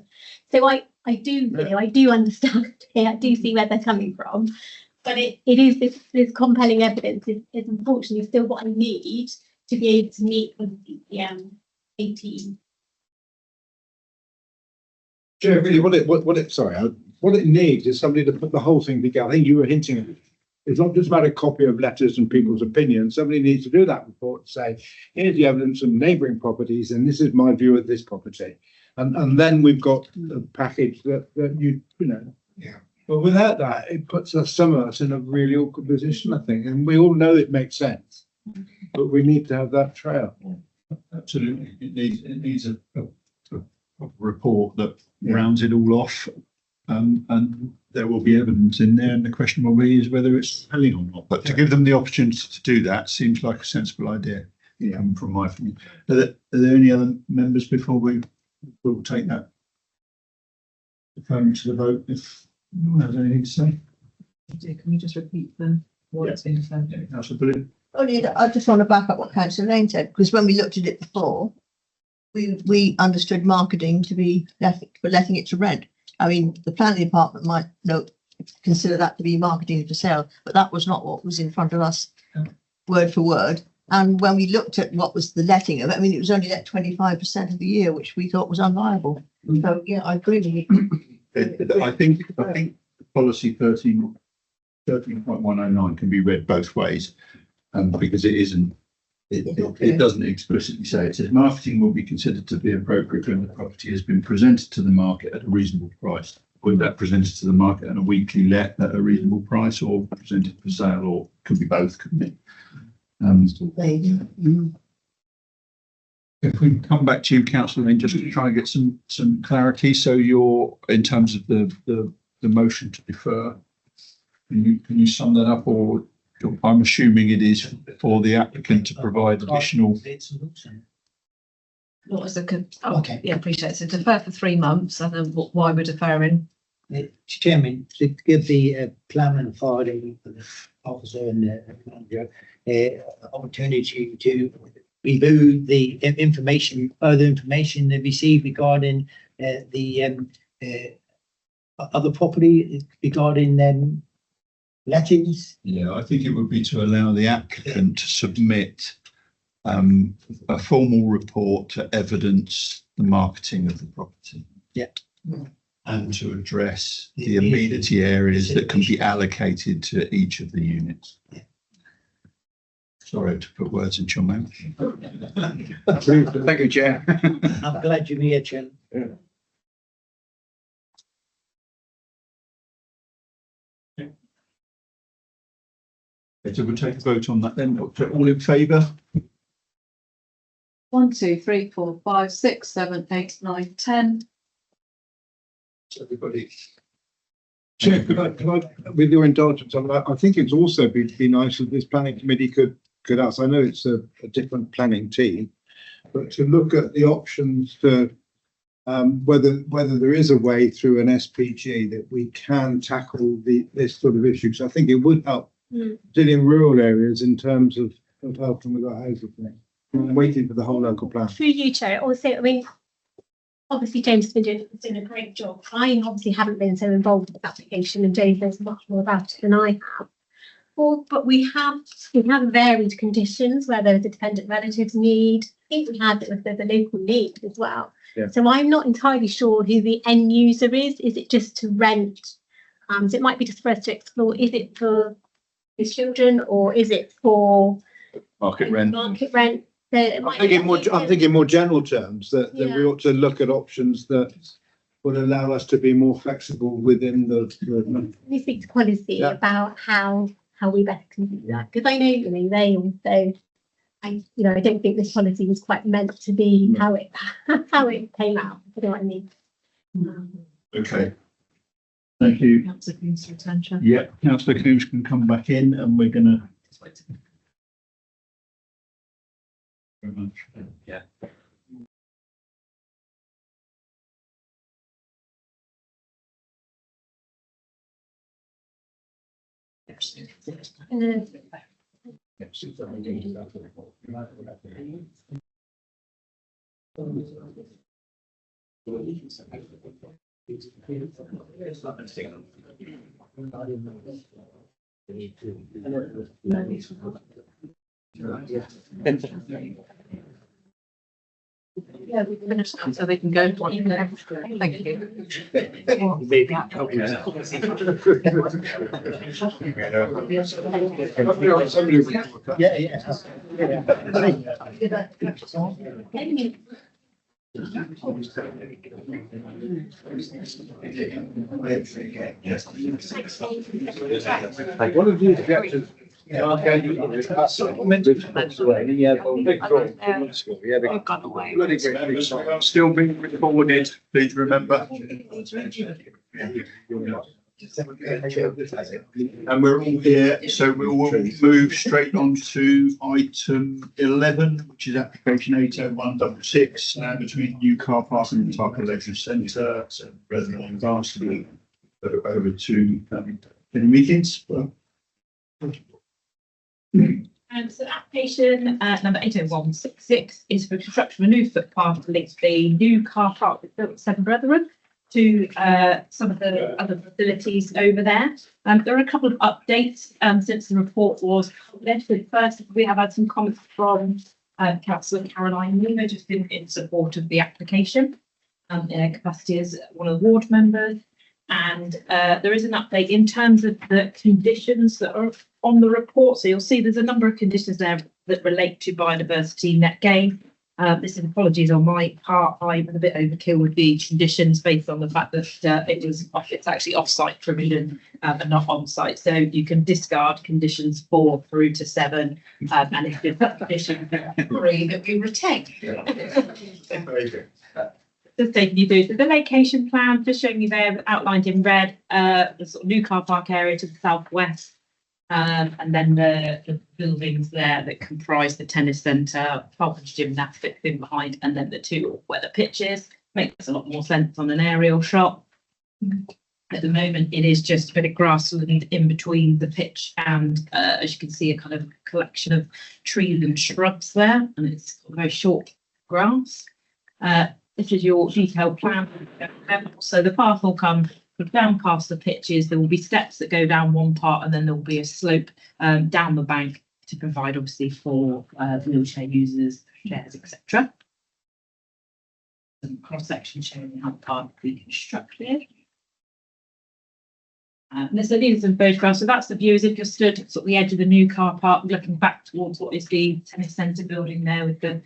So I do, you know, I do understand it. I do see where they're coming from, but it is this compelling evidence is unfortunately still what I need to be able to meet with the 18. Chair, really, what it needs is somebody to put the whole thing together. I think you were hinting at it. It's not just about a copy of letters and people's opinions. Somebody needs to do that report to say, here's the evidence of neighbouring properties, and this is my view of this property. And then we've got a package that you know. Yeah. But without that, it puts some of us in a really awkward position, I think. And we all know it makes sense, but we need to have that trail. Absolutely. It needs a report that rounds it all off. And there will be evidence in there, and the question will be is whether it's compelling or not. But to give them the opportunity to do that seems like a sensible idea. Yeah, from my opinion. Are there any other members before we will take that to the vote? If no one has anything to say, Can you just repeat what's been said? Councillor Bullen. Only, I just want to back up what Councillor Lane said, because when we looked at it before, we understood marketing to be letting it to rent. I mean, the planning department might consider that to be marketing for sale, but that was not what was in front of us, word for word. And when we looked at what was the letting of it, I mean, it was only let 25% of the year, which we thought was unviable. So yeah, I agree with you. I think policy 13.109 can be read both ways, because it doesn't explicitly say. It says marketing will be considered to be appropriate when the property has been presented to the market at a reasonable price. Would that presented to the market at a weekly let at a reasonable price, or presented for sale, or could be both, couldn't it? If we come back to you, Councillor Lane, just to try and get some clarity. So you're, in terms of the motion to defer, can you sum that up, or I'm assuming it is for the applicant to provide additional. Not as a Okay. Yeah, appreciate it. So defer for 3 months, and then why we're deferring? Chairman, to give the plan and filing for the officer and the manager opportunity to review the information, further information they received regarding the other property regarding lettings. Yeah, I think it would be to allow the applicant to submit a formal report to evidence the marketing of the property. Yeah. And to address the amenity areas that can be allocated to each of the units. Yeah. Sorry to put words into your mouth. Thank you, Chair. I'm glad you're here, Chairman. So we'll take a vote on that then. All in favour? 1, 2, 3, 4, 5, 6, 7, 8, 9, 10. Everybody. Chair, could I, with your indulgence, I think it's also be nice if this planning committee could ask, I know it's a different planning team, but to look at the options to whether there is a way through an SPG that we can tackle this sort of issue. So I think it would help, particularly in rural areas, in terms of helping with our housing thing. I'm waiting for the whole local plan. Through you, Chair. Also, I mean, obviously James has been doing a great job. I obviously haven't been so involved with the application, and James knows much more about it than I have. But we have varied conditions where there's a dependent relatives need. I think we had it with the local need as well. Yeah. So I'm not entirely sure who the end user is. Is it just to rent? So it might be just for us to explore. Is it for his children, or is it for Market rent. Market rent. So it I'm might thinking more, be- I'm thinking more general terms, that we Yeah. ought to look at options that would allow us to be more flexible within the. Let me speak to policy Yeah. about how we best can do that, because I know, they also, I don't think this policy was quite meant to be how it came out, you know what I mean? Okay. Thank you. Councillor Coombs for attention. Yeah, councillor Coombs can come back in and we're gonna. Very much. Yeah. Yeah, we finished that, so they can go. Thank you. One of the objectives. Still being recorded, please remember. And we're all here, so we will move straight on to item 11, which is application 80166, now between new car park and Tarka Leisure Centre. So President and Varsity over to any meetings. Well, So application number 80166 is for construction of a new footpath to link the new car park that's built at Seven Brethren to some of the other facilities over there. There are a couple of updates since the report was published. First, we have had some comments from Councillor Caroline Nemo just in support of the application in her capacity as one of the ward members. And there is an update in terms of the conditions that are on the report. So you'll see there's a number of conditions there that relate to biodiversity net gain. This is apologies on my part. I was a bit overkill with the conditions based on the fact that it's actually off-site provision and not on-site. So you can discard conditions 4 through to 7, and it's just condition 3 that we retain. Just taking you through the location plan, just showing you there outlined in red, the sort of new car park area to the southwest, and then the buildings there that comprise the tennis centre, Falcon's Gymnastics in behind, and then the 2 weather pitches. Makes a lot more sense on an aerial shot. At the moment, it is just a bit of grassland in between the pitch and, as you can see, a kind of collection of trees and shrubs there, and it's very short grass. This is your detailed plan. So the path will come down past the pitches. There will be steps that go down one part, and then there will be a slope down the bank to provide, obviously, for wheelchair users, chairs, etc. Some cross section showing how the park will be constructed. These are some photographs. So that's the view as if you're stood at sort of the edge of the new car park, looking back towards what is the tennis centre building there with the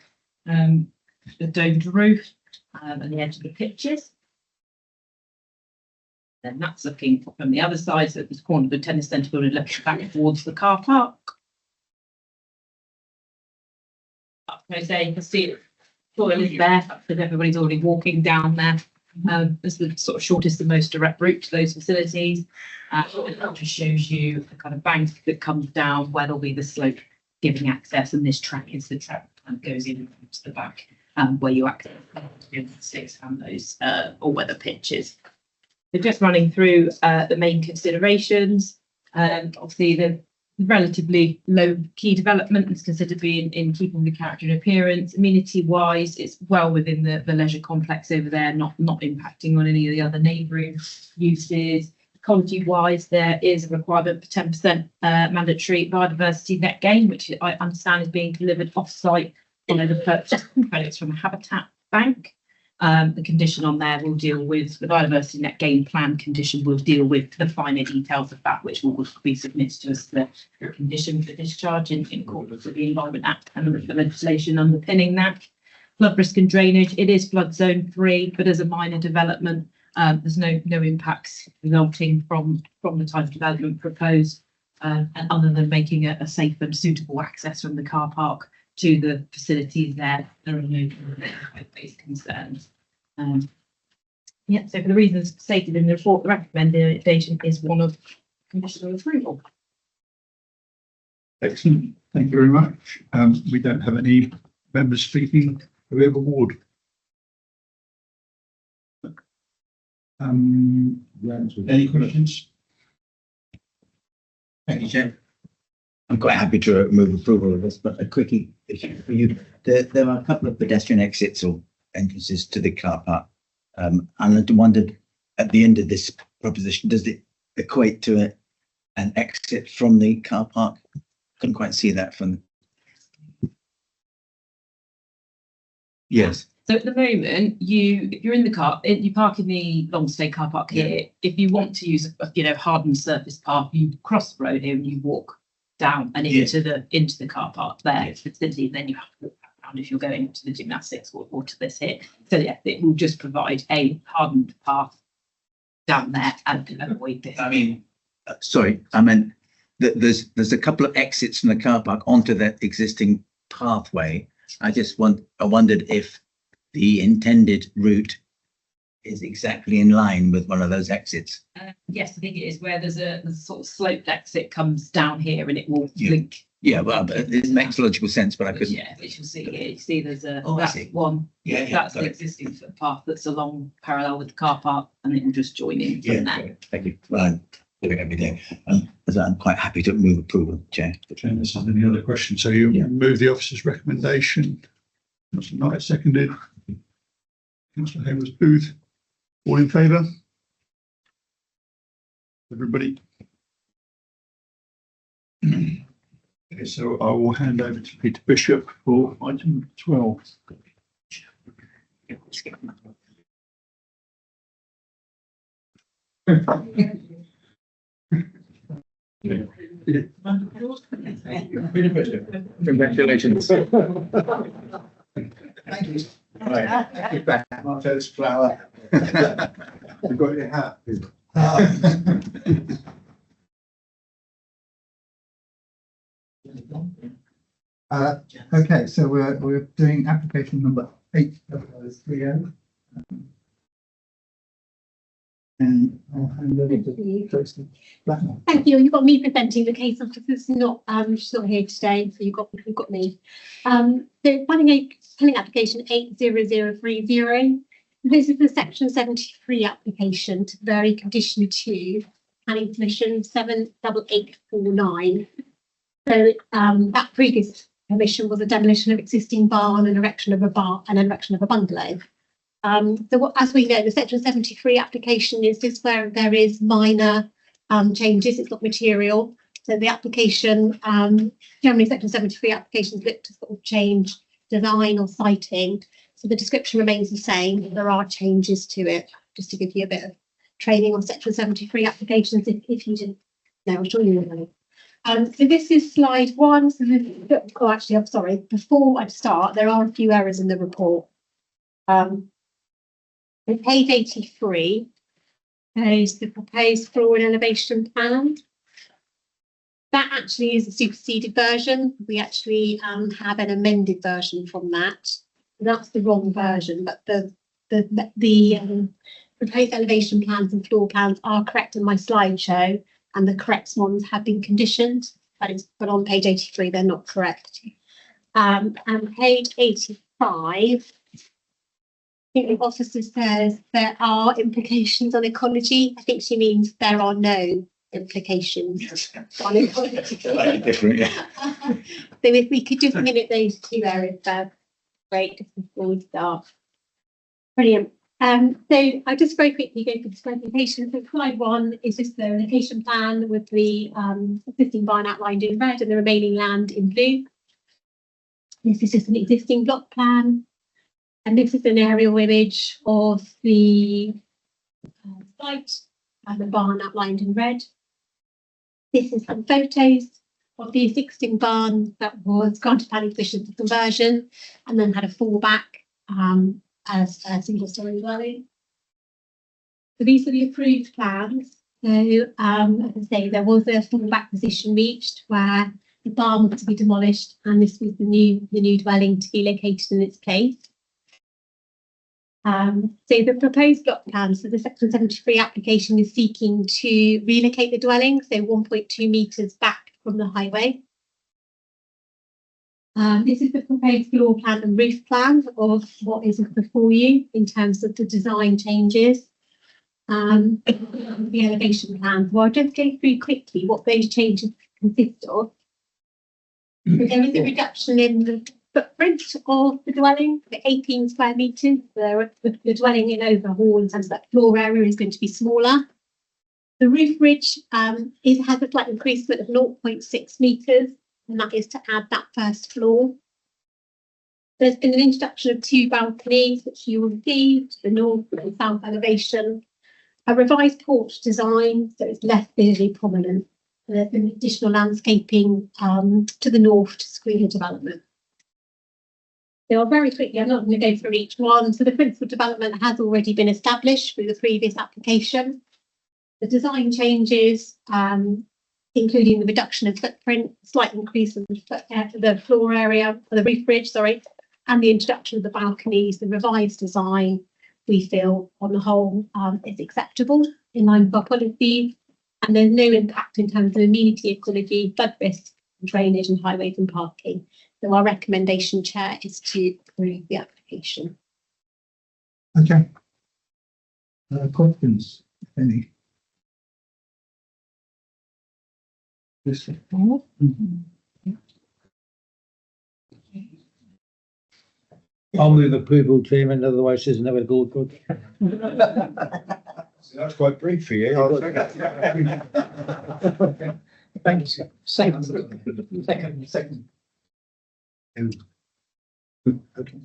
domed roof. And the edge of the pitches. Then that's looking from the other side, so at this corner of the tennis centre building, looking back towards the car park. Up close there, you can see it. Soil is there, because everybody's already walking down there. This is the sort of shortest and most direct route to those facilities. It just shows you the kind of bank that comes down where there'll be the slope giving access, and this track is the track that goes in to the back. Where you access the and those all-weather pitches. So just running through the main considerations. Obviously, the relatively low key development is considered being in keeping the character and appearance. Amenity-wise, it's well within the leisure complex over there, not impacting on any of the other neighbouring uses. Ecology-wise, there is a requirement for 10% mandatory biodiversity net gain, which I understand is being delivered off-site. The purchase credits from a habitat bank. The condition on there will deal with the biodiversity net gain plan condition will deal with the finer details of that, which will be submitted to us the condition for discharge in accordance with the Environment Act and the legislation underpinning that. Flood risk and drainage, it is flood zone 3, but as a minor development, there's no impacts resulting from the type of development proposed, and other than making a safe and suitable access from the car park to the facilities there are no based concerns. Yeah, so for the reasons stated in the report, the recommendation is one of conditional approval. Excellent. Thank you very much. We don't have any members speaking. Whoever would. Any questions? Thank you, Chair. I'm quite happy to move approval of this, but a quickie issue for you. There are a couple of pedestrian exits or entrances to the car park. And I wondered at the end of this proposition, does it equate to an exit from the car park? Couldn't quite see that from. Yes. So at the moment, if you're in the car, you park in the long stay car park here. If you want to use a hardened surface path, you cross the road here and you walk down and into the car park there. Facility, and then you have to walk around if you're going to the gymnastics or to this here. So yeah, it will just provide a hardened path down there and avoid this. I mean, sorry, I meant that there's a couple of exits from the car park onto that existing pathway. I wondered if the intended route is exactly in line with one of those exits. Yes, I think it is where there's a sort of sloped exit comes down here and it will link. Yeah, well, it makes logical sense, but I couldn't. Yeah, which you'll see here. You see there's that's one. Yeah, that's the existing footpath that's along parallel with the car park and it will just join in from there. Thank you. Well, I do it every day. As I'm quite happy to move approval, Chair. Unless there's any other questions. So you move the officer's recommendation. Councillor Knight seconded. Councillor Hayward's Booth. All in favour? Everybody? Okay, so I will hand over to Peter Bishop for item 12. Congratulations. Thank you. Right. Back, Martell's flower. You've got your hat. Okay, so we're doing application number 830. And I'll hand over to Tracy Blackmore. Thank you. You've got me presenting the case officer's not she's not here today, so you've got me. So planning application 80030. This is the section 73 application to vary condition 2, planning permission 78849. So that previous permission was a demolition of existing barn and erection of a bungalow. So as we know, the section 73 application is just where there is minor changes, it's not material. So the application, generally section 73 applications look to sort of change design or siting. So the description remains the same, but there are changes to it, just to give you a bit of training on section 73 applications if you didn't know, I'm sure you know. So this is slide 1. So actually, I'm sorry, before I start, there are a few errors in the report. On page 83, there's the proposed floor and elevation plan. That actually is a superseded version. We actually have an amended version from that. That's the wrong version, but the proposed elevation plans and floor plans are correct in my slideshow, and the correct ones have been conditioned, but on page 83 they're not correct. And page 85. I think the officer says there are implications on ecology. I think she means there are no implications on ecology. Slightly different, yeah. So if we could just minute those two areas there, great, before we start. Brilliant. So I'll just very quickly go through this presentation. So slide 1 is just the location plan with the existing barn outlined in red and the remaining land in blue. This is just an existing block plan. And this is an aerial image of the site and the barn outlined in red. This is some photos of the existing barn that was granted planning permission for conversion and then had a fallback as a single story dwelling. So these are the approved plans. So as I say, there was a fallback position reached where the barn was to be demolished and this was the new dwelling to be located in its place. So the proposed block plan, so the Section 73 application is seeking to relocate the dwelling, so 1.2 metres back from the highway. This is the proposed floor plan and roof plan of what is before you in terms of the design changes. The elevation plan. Well, I'll just go through quickly what those changes consist of. There is a reduction in the footprint of the dwelling, the 18 square metres. The dwelling in overhaul in terms of that floor area is going to be smaller. The roof ridge has a slight increasement of 0.6 metres, and that is to add that first floor. There's been an introduction of 2 balconies, which you will see to the north and south elevation. A revised porch design, so it's less visually prominent. And there's been additional landscaping to the north to screen the development. So very quickly, I'm not going to go through each one. So the principal development has already been established through the previous application. The design changes, including the reduction of footprint, slight increase in the floor area, or the roof ridge, sorry, and the introduction of the balconies, the revised design, we feel on the whole is acceptable in line with our policy, and there's no impact in terms of amenity, ecology, flood risk, drainage and highways and parking. So our recommendation, Chair, is to approve the application. Okay. Questions, any? This I'll move approval, Chairman, otherwise there's never go good. That's quite brief for you. Thanks. Second. Okay.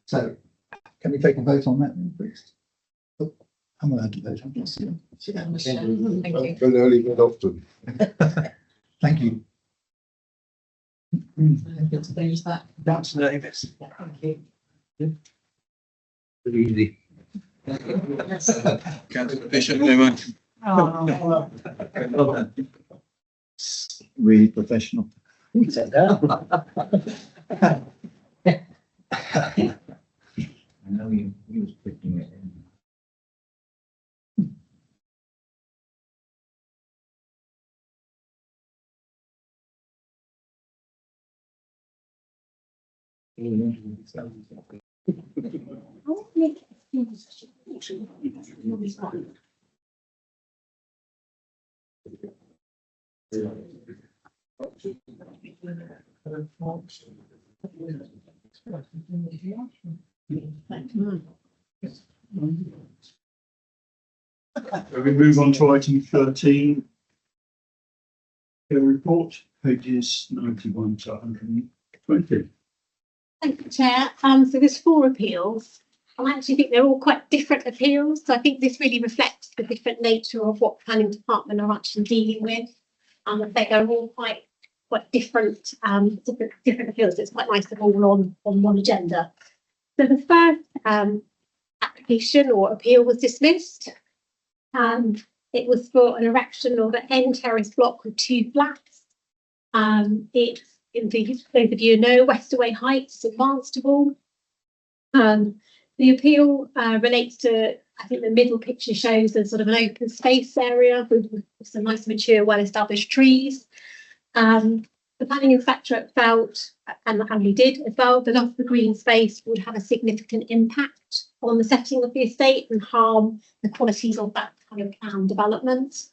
So can we take a vote on that then, please? Oh, I'm allowed to vote on this. Thank you. Don't early get often. Thank you. That's Davis. Thank you. Pretty easy. Councillor Bishop, no one. Oh. Well done. Really professional. Who said that? I know he was putting it in. So we move on to item 13. The report, pages 91 to 120. Thank you, Chair. So there's 4 appeals. I actually think they're all quite different appeals. So I think this really reflects the different nature of what planning department are actually dealing with. I think they're all quite different, different appeals. It's quite nice to have all on one agenda. So the first application or appeal was dismissed. It was for an erection of an end terrace block with 2 flats. It's in those of you who know Westerway Heights in Barnstable. The appeal relates to, I think the middle picture shows a sort of an open space area with some nice mature, well-established trees. The planning inspectorate felt, and we did as well, the loss of the green space would have a significant impact on the setting of the estate and harm the qualities of that kind of planned development.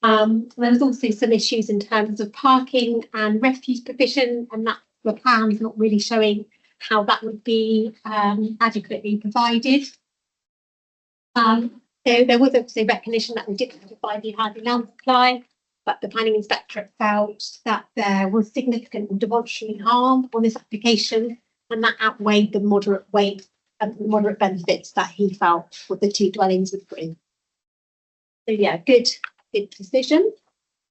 There was also some issues in terms of parking and refuse provision, and that the plan is not really showing how that would be adequately provided. So there was obviously recognition that we didn't provide the housing land supply, but the planning inspectorate felt that there was significant demonstrable harm on this application, and that outweighed the moderate weight the moderate benefits that he felt with the two dwellings would bring. So yeah, good decision.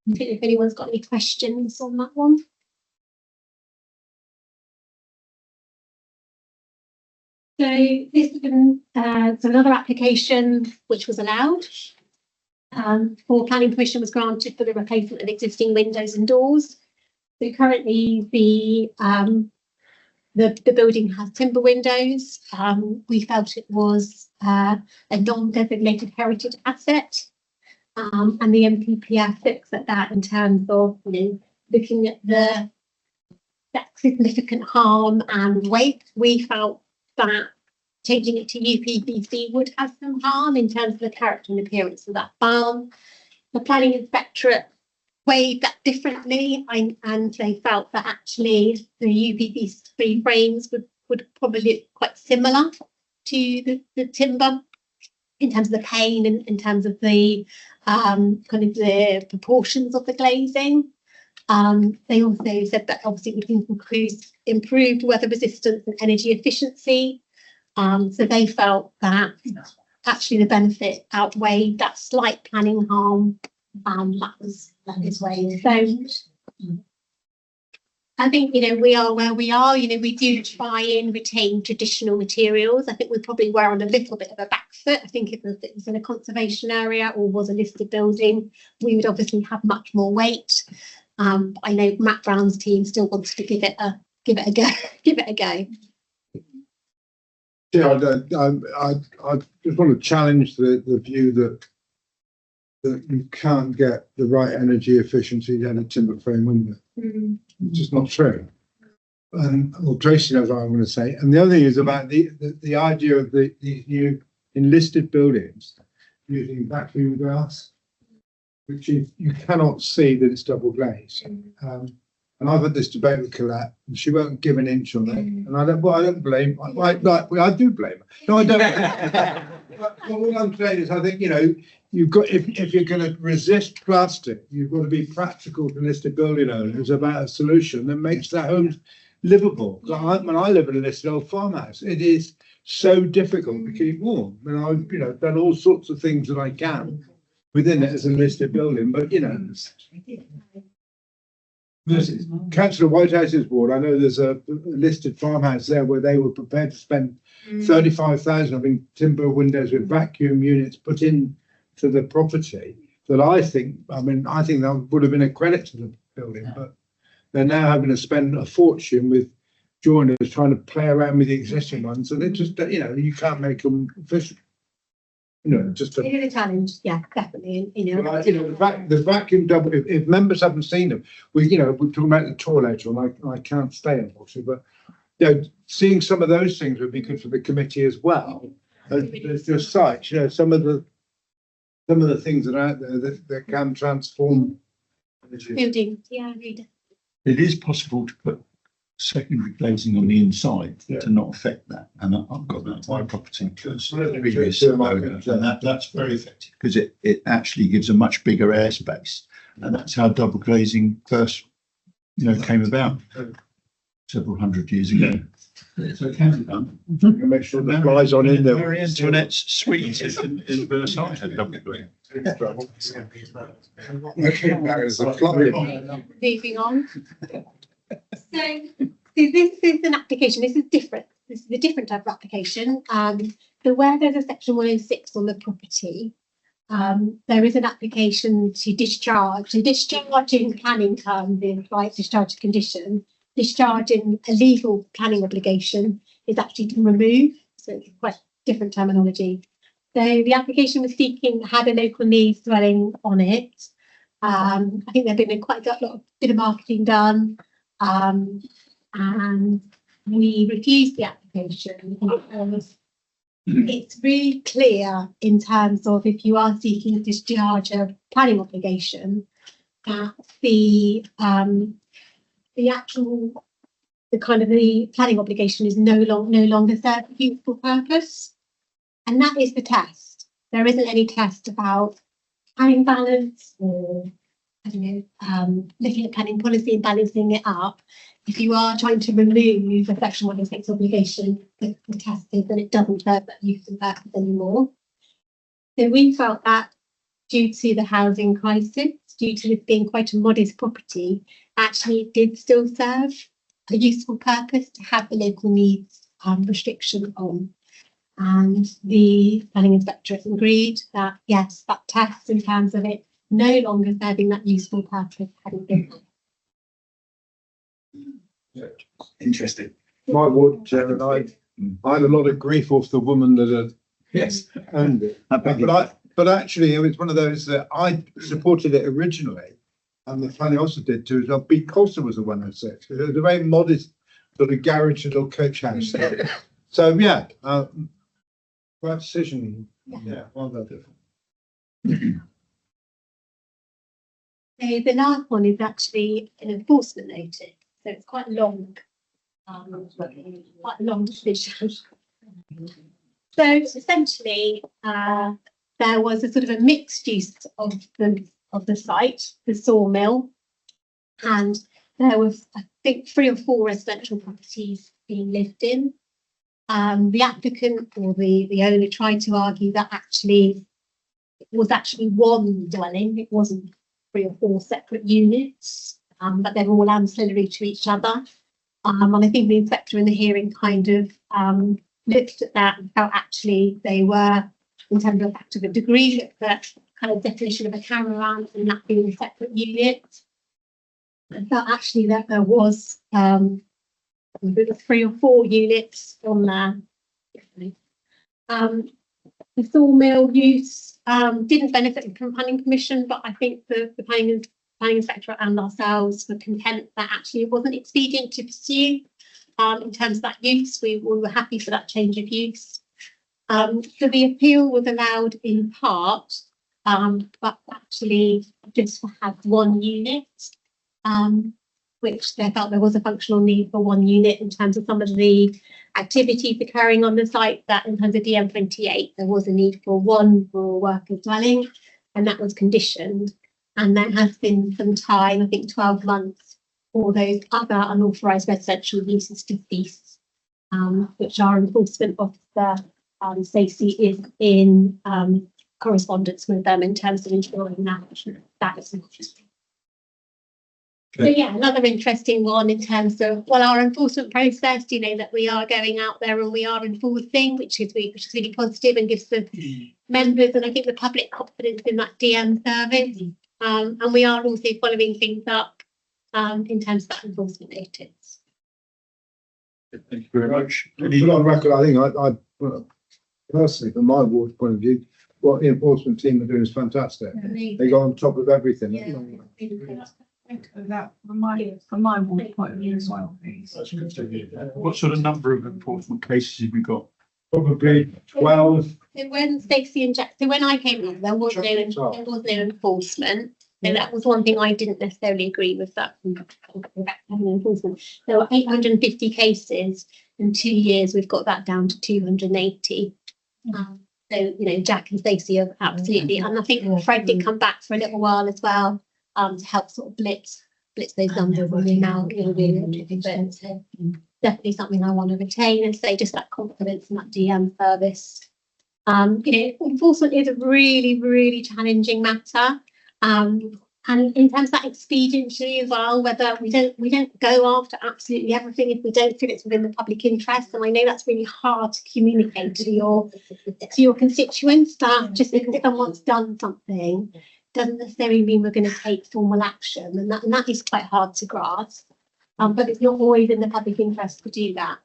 I don't know if anyone's got any questions on that one. So this is another application which was allowed. For planning permission was granted for the replacement of existing windows and doors. So currently the building has timber windows. We felt it was a non-designated heritage asset. And the MPPF looks at that in terms of, looking at that significant harm and weight. We felt that changing it to UPVC would have some harm in terms of the character and appearance of that barn. The planning inspectorate weighed that differently, and they felt that actually the UPVC frames would probably look quite similar to the timber in terms of the pane and in terms of the kind of the proportions of the glazing. They also said that obviously it would include improved weather resistance and energy efficiency. So they felt that actually the benefit outweighed that slight planning harm. That is weighed. So I think, we are where we are. We do try and retain traditional materials. I think we probably were on a little bit of a back foot. I think if it was in a conservation area or was a listed building, we would obviously have much more weight. I know Matt Brown's team still wants to give it a go. Yeah, I just want to challenge the view that you can't get the right energy efficiency in a timber frame window. It's just not true. Well, Tracy knows what I'm going to say. And the other thing is about the idea of the new enlisted buildings using vacuum glass, which you cannot see that it's double glazed. And I've had this debate with Colette, and she won't give an inch on it. And I don't blame. I do blame her. No, I don't. But what I'm saying is, I think you've got if you're going to resist plastic, you've got to be practical to listed building owners about a solution that makes their homes livable. When I live in a listed old farmhouse, it is so difficult to keep warm. And I've done all sorts of things that I can within it as a listed building, but Councillor Whitehouse's ward, I know there's a listed farmhouse there where they were prepared to spend 35,000 having timber windows with vacuum units put in to the property. That I think that would have been a credit to the building, but they're now having to spend a fortune with joiners trying to play around with the existing ones, and it just you can't make them efficient. Just It is a challenge, yeah, definitely. The vacuum double. If members haven't seen them, we're talking about the tour later on. I can't stay, unfortunately, but seeing some of those things would be good for the committee as well. There's just sites, some of the things that are out there that can transform Buildings, yeah, read. It is possible to put secondary glazing on the inside to not affect that, and I've got that on my property because previous owner, and that's very effective because it actually gives a much bigger airspace, and that's how double glazing first came about several hundred years ago. So it can be done. Make sure the flies on in there. Marie Antoinette's suite in Versailles had double glazing. Moving on. So this is an application. This is different. This is a different type of application. So where there's a section 106 on the property, there is an application to discharge. So discharging planning terms is like discharge condition. Discharging a legal planning obligation is actually to remove. So it's quite different terminology. So the application was seeking had a local needs dwelling on it. I think there'd been quite a bit of marketing done. And we refused the application because it's really clear in terms of if you are seeking to discharge a planning obligation, that the planning obligation is no longer serve a useful purpose, and that is the test. There isn't any test about time balance or I don't know, looking at planning policy and balancing it up, if you are trying to remove the section 106 obligation for testing, then it doesn't serve that use and purpose anymore. So we felt that due to the housing crisis, due to this being quite a modest property, actually it did still serve a useful purpose to have the local needs restriction on. And the planning inspectorate agreed that, yes, that test in terms of it no longer serving that useful purpose hadn't been. Interesting. My ward chair and I had a lot of grief off the woman that had Yes. owned it. But actually, it was one of those that I supported it originally, and the planning also did too, as well, because it was a 106. It was a very modest sort of garage and little coach house. So yeah, right decision. Yeah, well done. So the last one is actually an enforcement notice, so it's quite long, quite a long decision. So essentially, there was a sort of a mixed use of the site, the sawmill, and there was, I think, 3 or 4 residential properties being lived in. The applicant or the owner tried to argue that actually it was actually one dwelling, it wasn't 3 or 4 separate units, but they're all ancillary to each other. And I think the inspector in the hearing kind of looked at that and felt actually they were, in terms of fact of a degree, that kind of definition of a caravan and that being a separate unit. I felt actually that there was 3 or 4 units on there. The sawmill use didn't benefit from planning permission, but I think the planning inspector and ourselves were content that actually it wasn't expedient to pursue in terms of that use. We were happy for that change of use. So the appeal was allowed in part, but actually just had 1 unit, which they felt there was a functional need for 1 unit in terms of some of the activities occurring on the site, that in terms of DM28, there was a need for 1 rural workers dwelling, and that was conditioned. And there has been some time, I think 12 months, for those other unauthorised residential uses to cease, which our enforcement officer, Stacey, is in correspondence with them in terms of ensuring that is not. So yeah, another interesting one in terms of, well, our enforcement process, you know, that we are going out there and we are enforcing, which is really positive and gives the members and I think the public confidence in that DM service. And we are also following things up in terms of that enforcement notice. Thank you very much. Put on record, I think I personally, from my ward's point of view, what the enforcement team are doing is fantastic. They go on top of everything. That from my ward point of view as well, please. What sort of number of enforcement cases have you got? Probably 12. So when Stacey and Jack, so when I came in, there was no enforcement. So that was one thing I didn't necessarily agree with, that enforcement. There were 850 cases in 2 years. We've got that down to 280. So, you know, Jack and Stacey have absolutely, and I think Fred did come back for a little while as well to help sort of blitz those numbers. And we're now, you know, really, so definitely something I want to retain and say just that confidence in that DM service. You know, enforcement is a really, really challenging matter. And in terms of that expediency as well, whether we don't go after absolutely everything if we don't feel it's within the public interest. And I know that's really hard to communicate to your constituents, that just because someone's done something doesn't necessarily mean we're going to take formal action, and that is quite hard to grasp. But it's not always in the public interest to do that.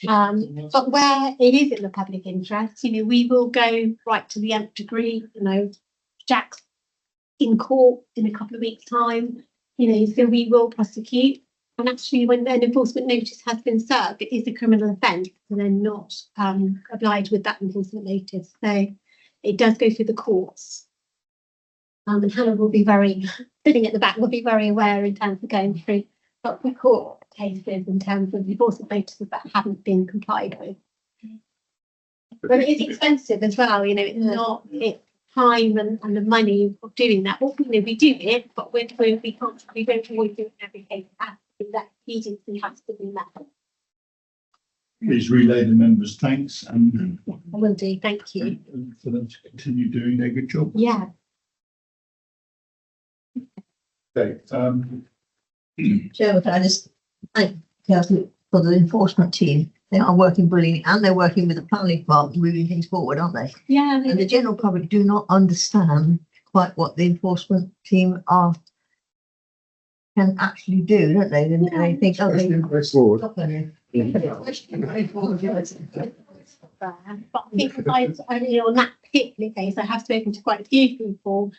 But where it is in the public interest, you know, we will go right to the nth degree. You know, Jack's in court in a couple of weeks' time, you know, so we will prosecute. And actually, when an enforcement notice has been served, it is a criminal offence, and they're not obliged with that enforcement notice. So it does go through the courts. And Hannah will be sitting at the back, will be very aware in terms of going through lots of court cases in terms of enforcement notices that haven't been complied with. But it is expensive as well, you know, it's not, time and the money of doing that. Well, you know, we do it, but we don't always do it in every case. That agency has to be met. Please relay the members' thanks and I will do, thank you. for them to continue doing their good job. Yeah. Okay, Chair, can I just thank Councillor for the enforcement team? They are working brilliantly and they're working with the planning department, moving things forward, aren't they? Yeah. And the general public do not understand quite what the enforcement team can actually do, don't they? And they think, oh, they. Stop there. But I think on that particular case, I have spoken to quite a few people.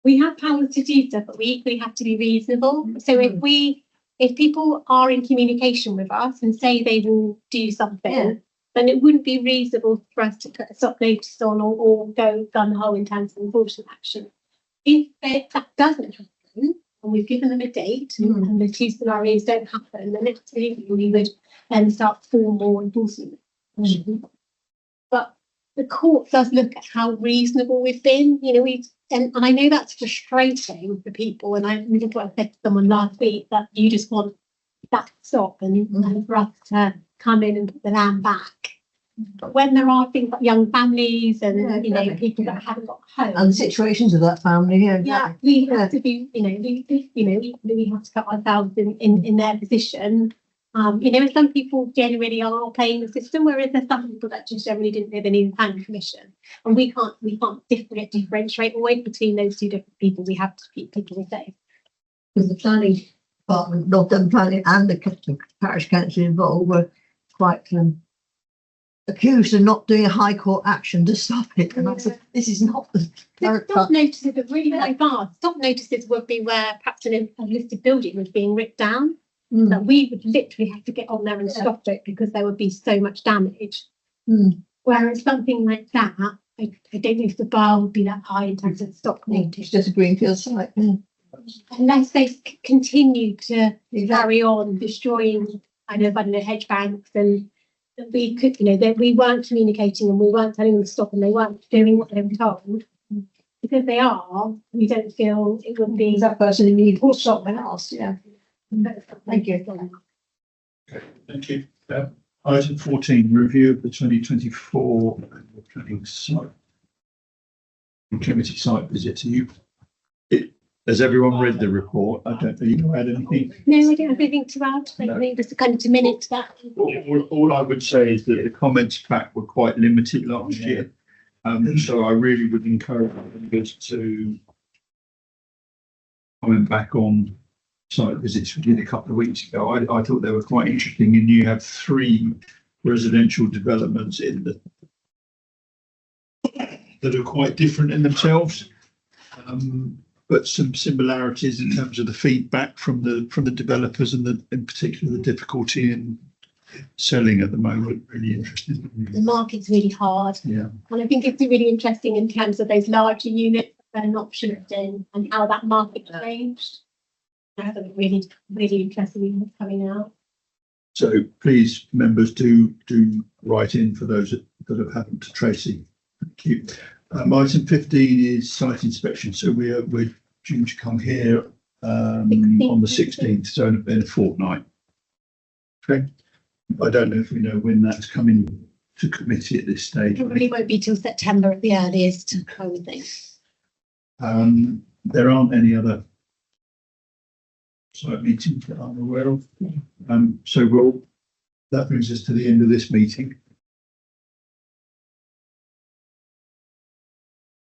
We have powers to do stuff, but we equally have to be reasonable. So if people are in communication with us and say they will do something, then it wouldn't be reasonable for us to put a stop notice on or go gun ho in terms of enforcement action. If that doesn't happen, and we've given them a date and the two scenarios don't happen, then absolutely we would then start formal enforcement. But the court does look at how reasonable we've been. You know, and I know that's frustrating for people. And I said to someone last week that you just want that to stop and for us to come in and put the land back. But when there are things like young families and you know people that haven't got homes And situations of that family, we have to be, we have to put ourselves in their position. And some people generally are playing the system, whereas there's some people that just generally didn't live in planning permission, and we can't differentiate always between those two different people. We have to keep people safe. because the planning department, not the planning and the parish council involved were quite accused of not doing a high court action to stop it. And I said, this is not the Stop notices are really high bars. Stop notices would be where perhaps a listed building was being ripped down. That we would literally have to get on there and stop it because there would be so much damage. Whereas something like that, I don't know if the bar would be that high in terms of stop notice. It's just a greenfield site. Unless they continue to carry on destroying, I don't know, hedge banks, and we could, that we weren't communicating and we weren't telling them to stop and they weren't doing what they were told. Because they are, we don't feel it would be. That person immediately stop the house, Thank you. thank you. Item 14, review of the 2024 annual planning site committee site visit. Has everyone read the report? I don't know. You add anything? No, I don't have anything to add. I think just to kind of diminish that. All I would say is that the comments back were quite limited last year. So I really would encourage members to comment back on site visits we did a couple of weeks ago. I thought they were quite interesting, and you have 3 residential developments in that are quite different in themselves, but some similarities in terms of the feedback from the developers and in particular the difficulty in selling at the moment. Really interesting. The market's really hard. Yeah. And I think it's really interesting in terms of those larger units that are not shipped in and how that market changed. I think really, really interesting what's coming out. So please, members, do write in for those that have happened to Tracy. Thank you. Item 15 is site inspection. So we're due to come here on the 16th, so in a fortnight. Okay. I don't know if we know when that's coming to committee at this stage. It really won't be till September at the earliest, I would think. There aren't any other site meetings that I'm aware of. So that brings us to the end of this meeting.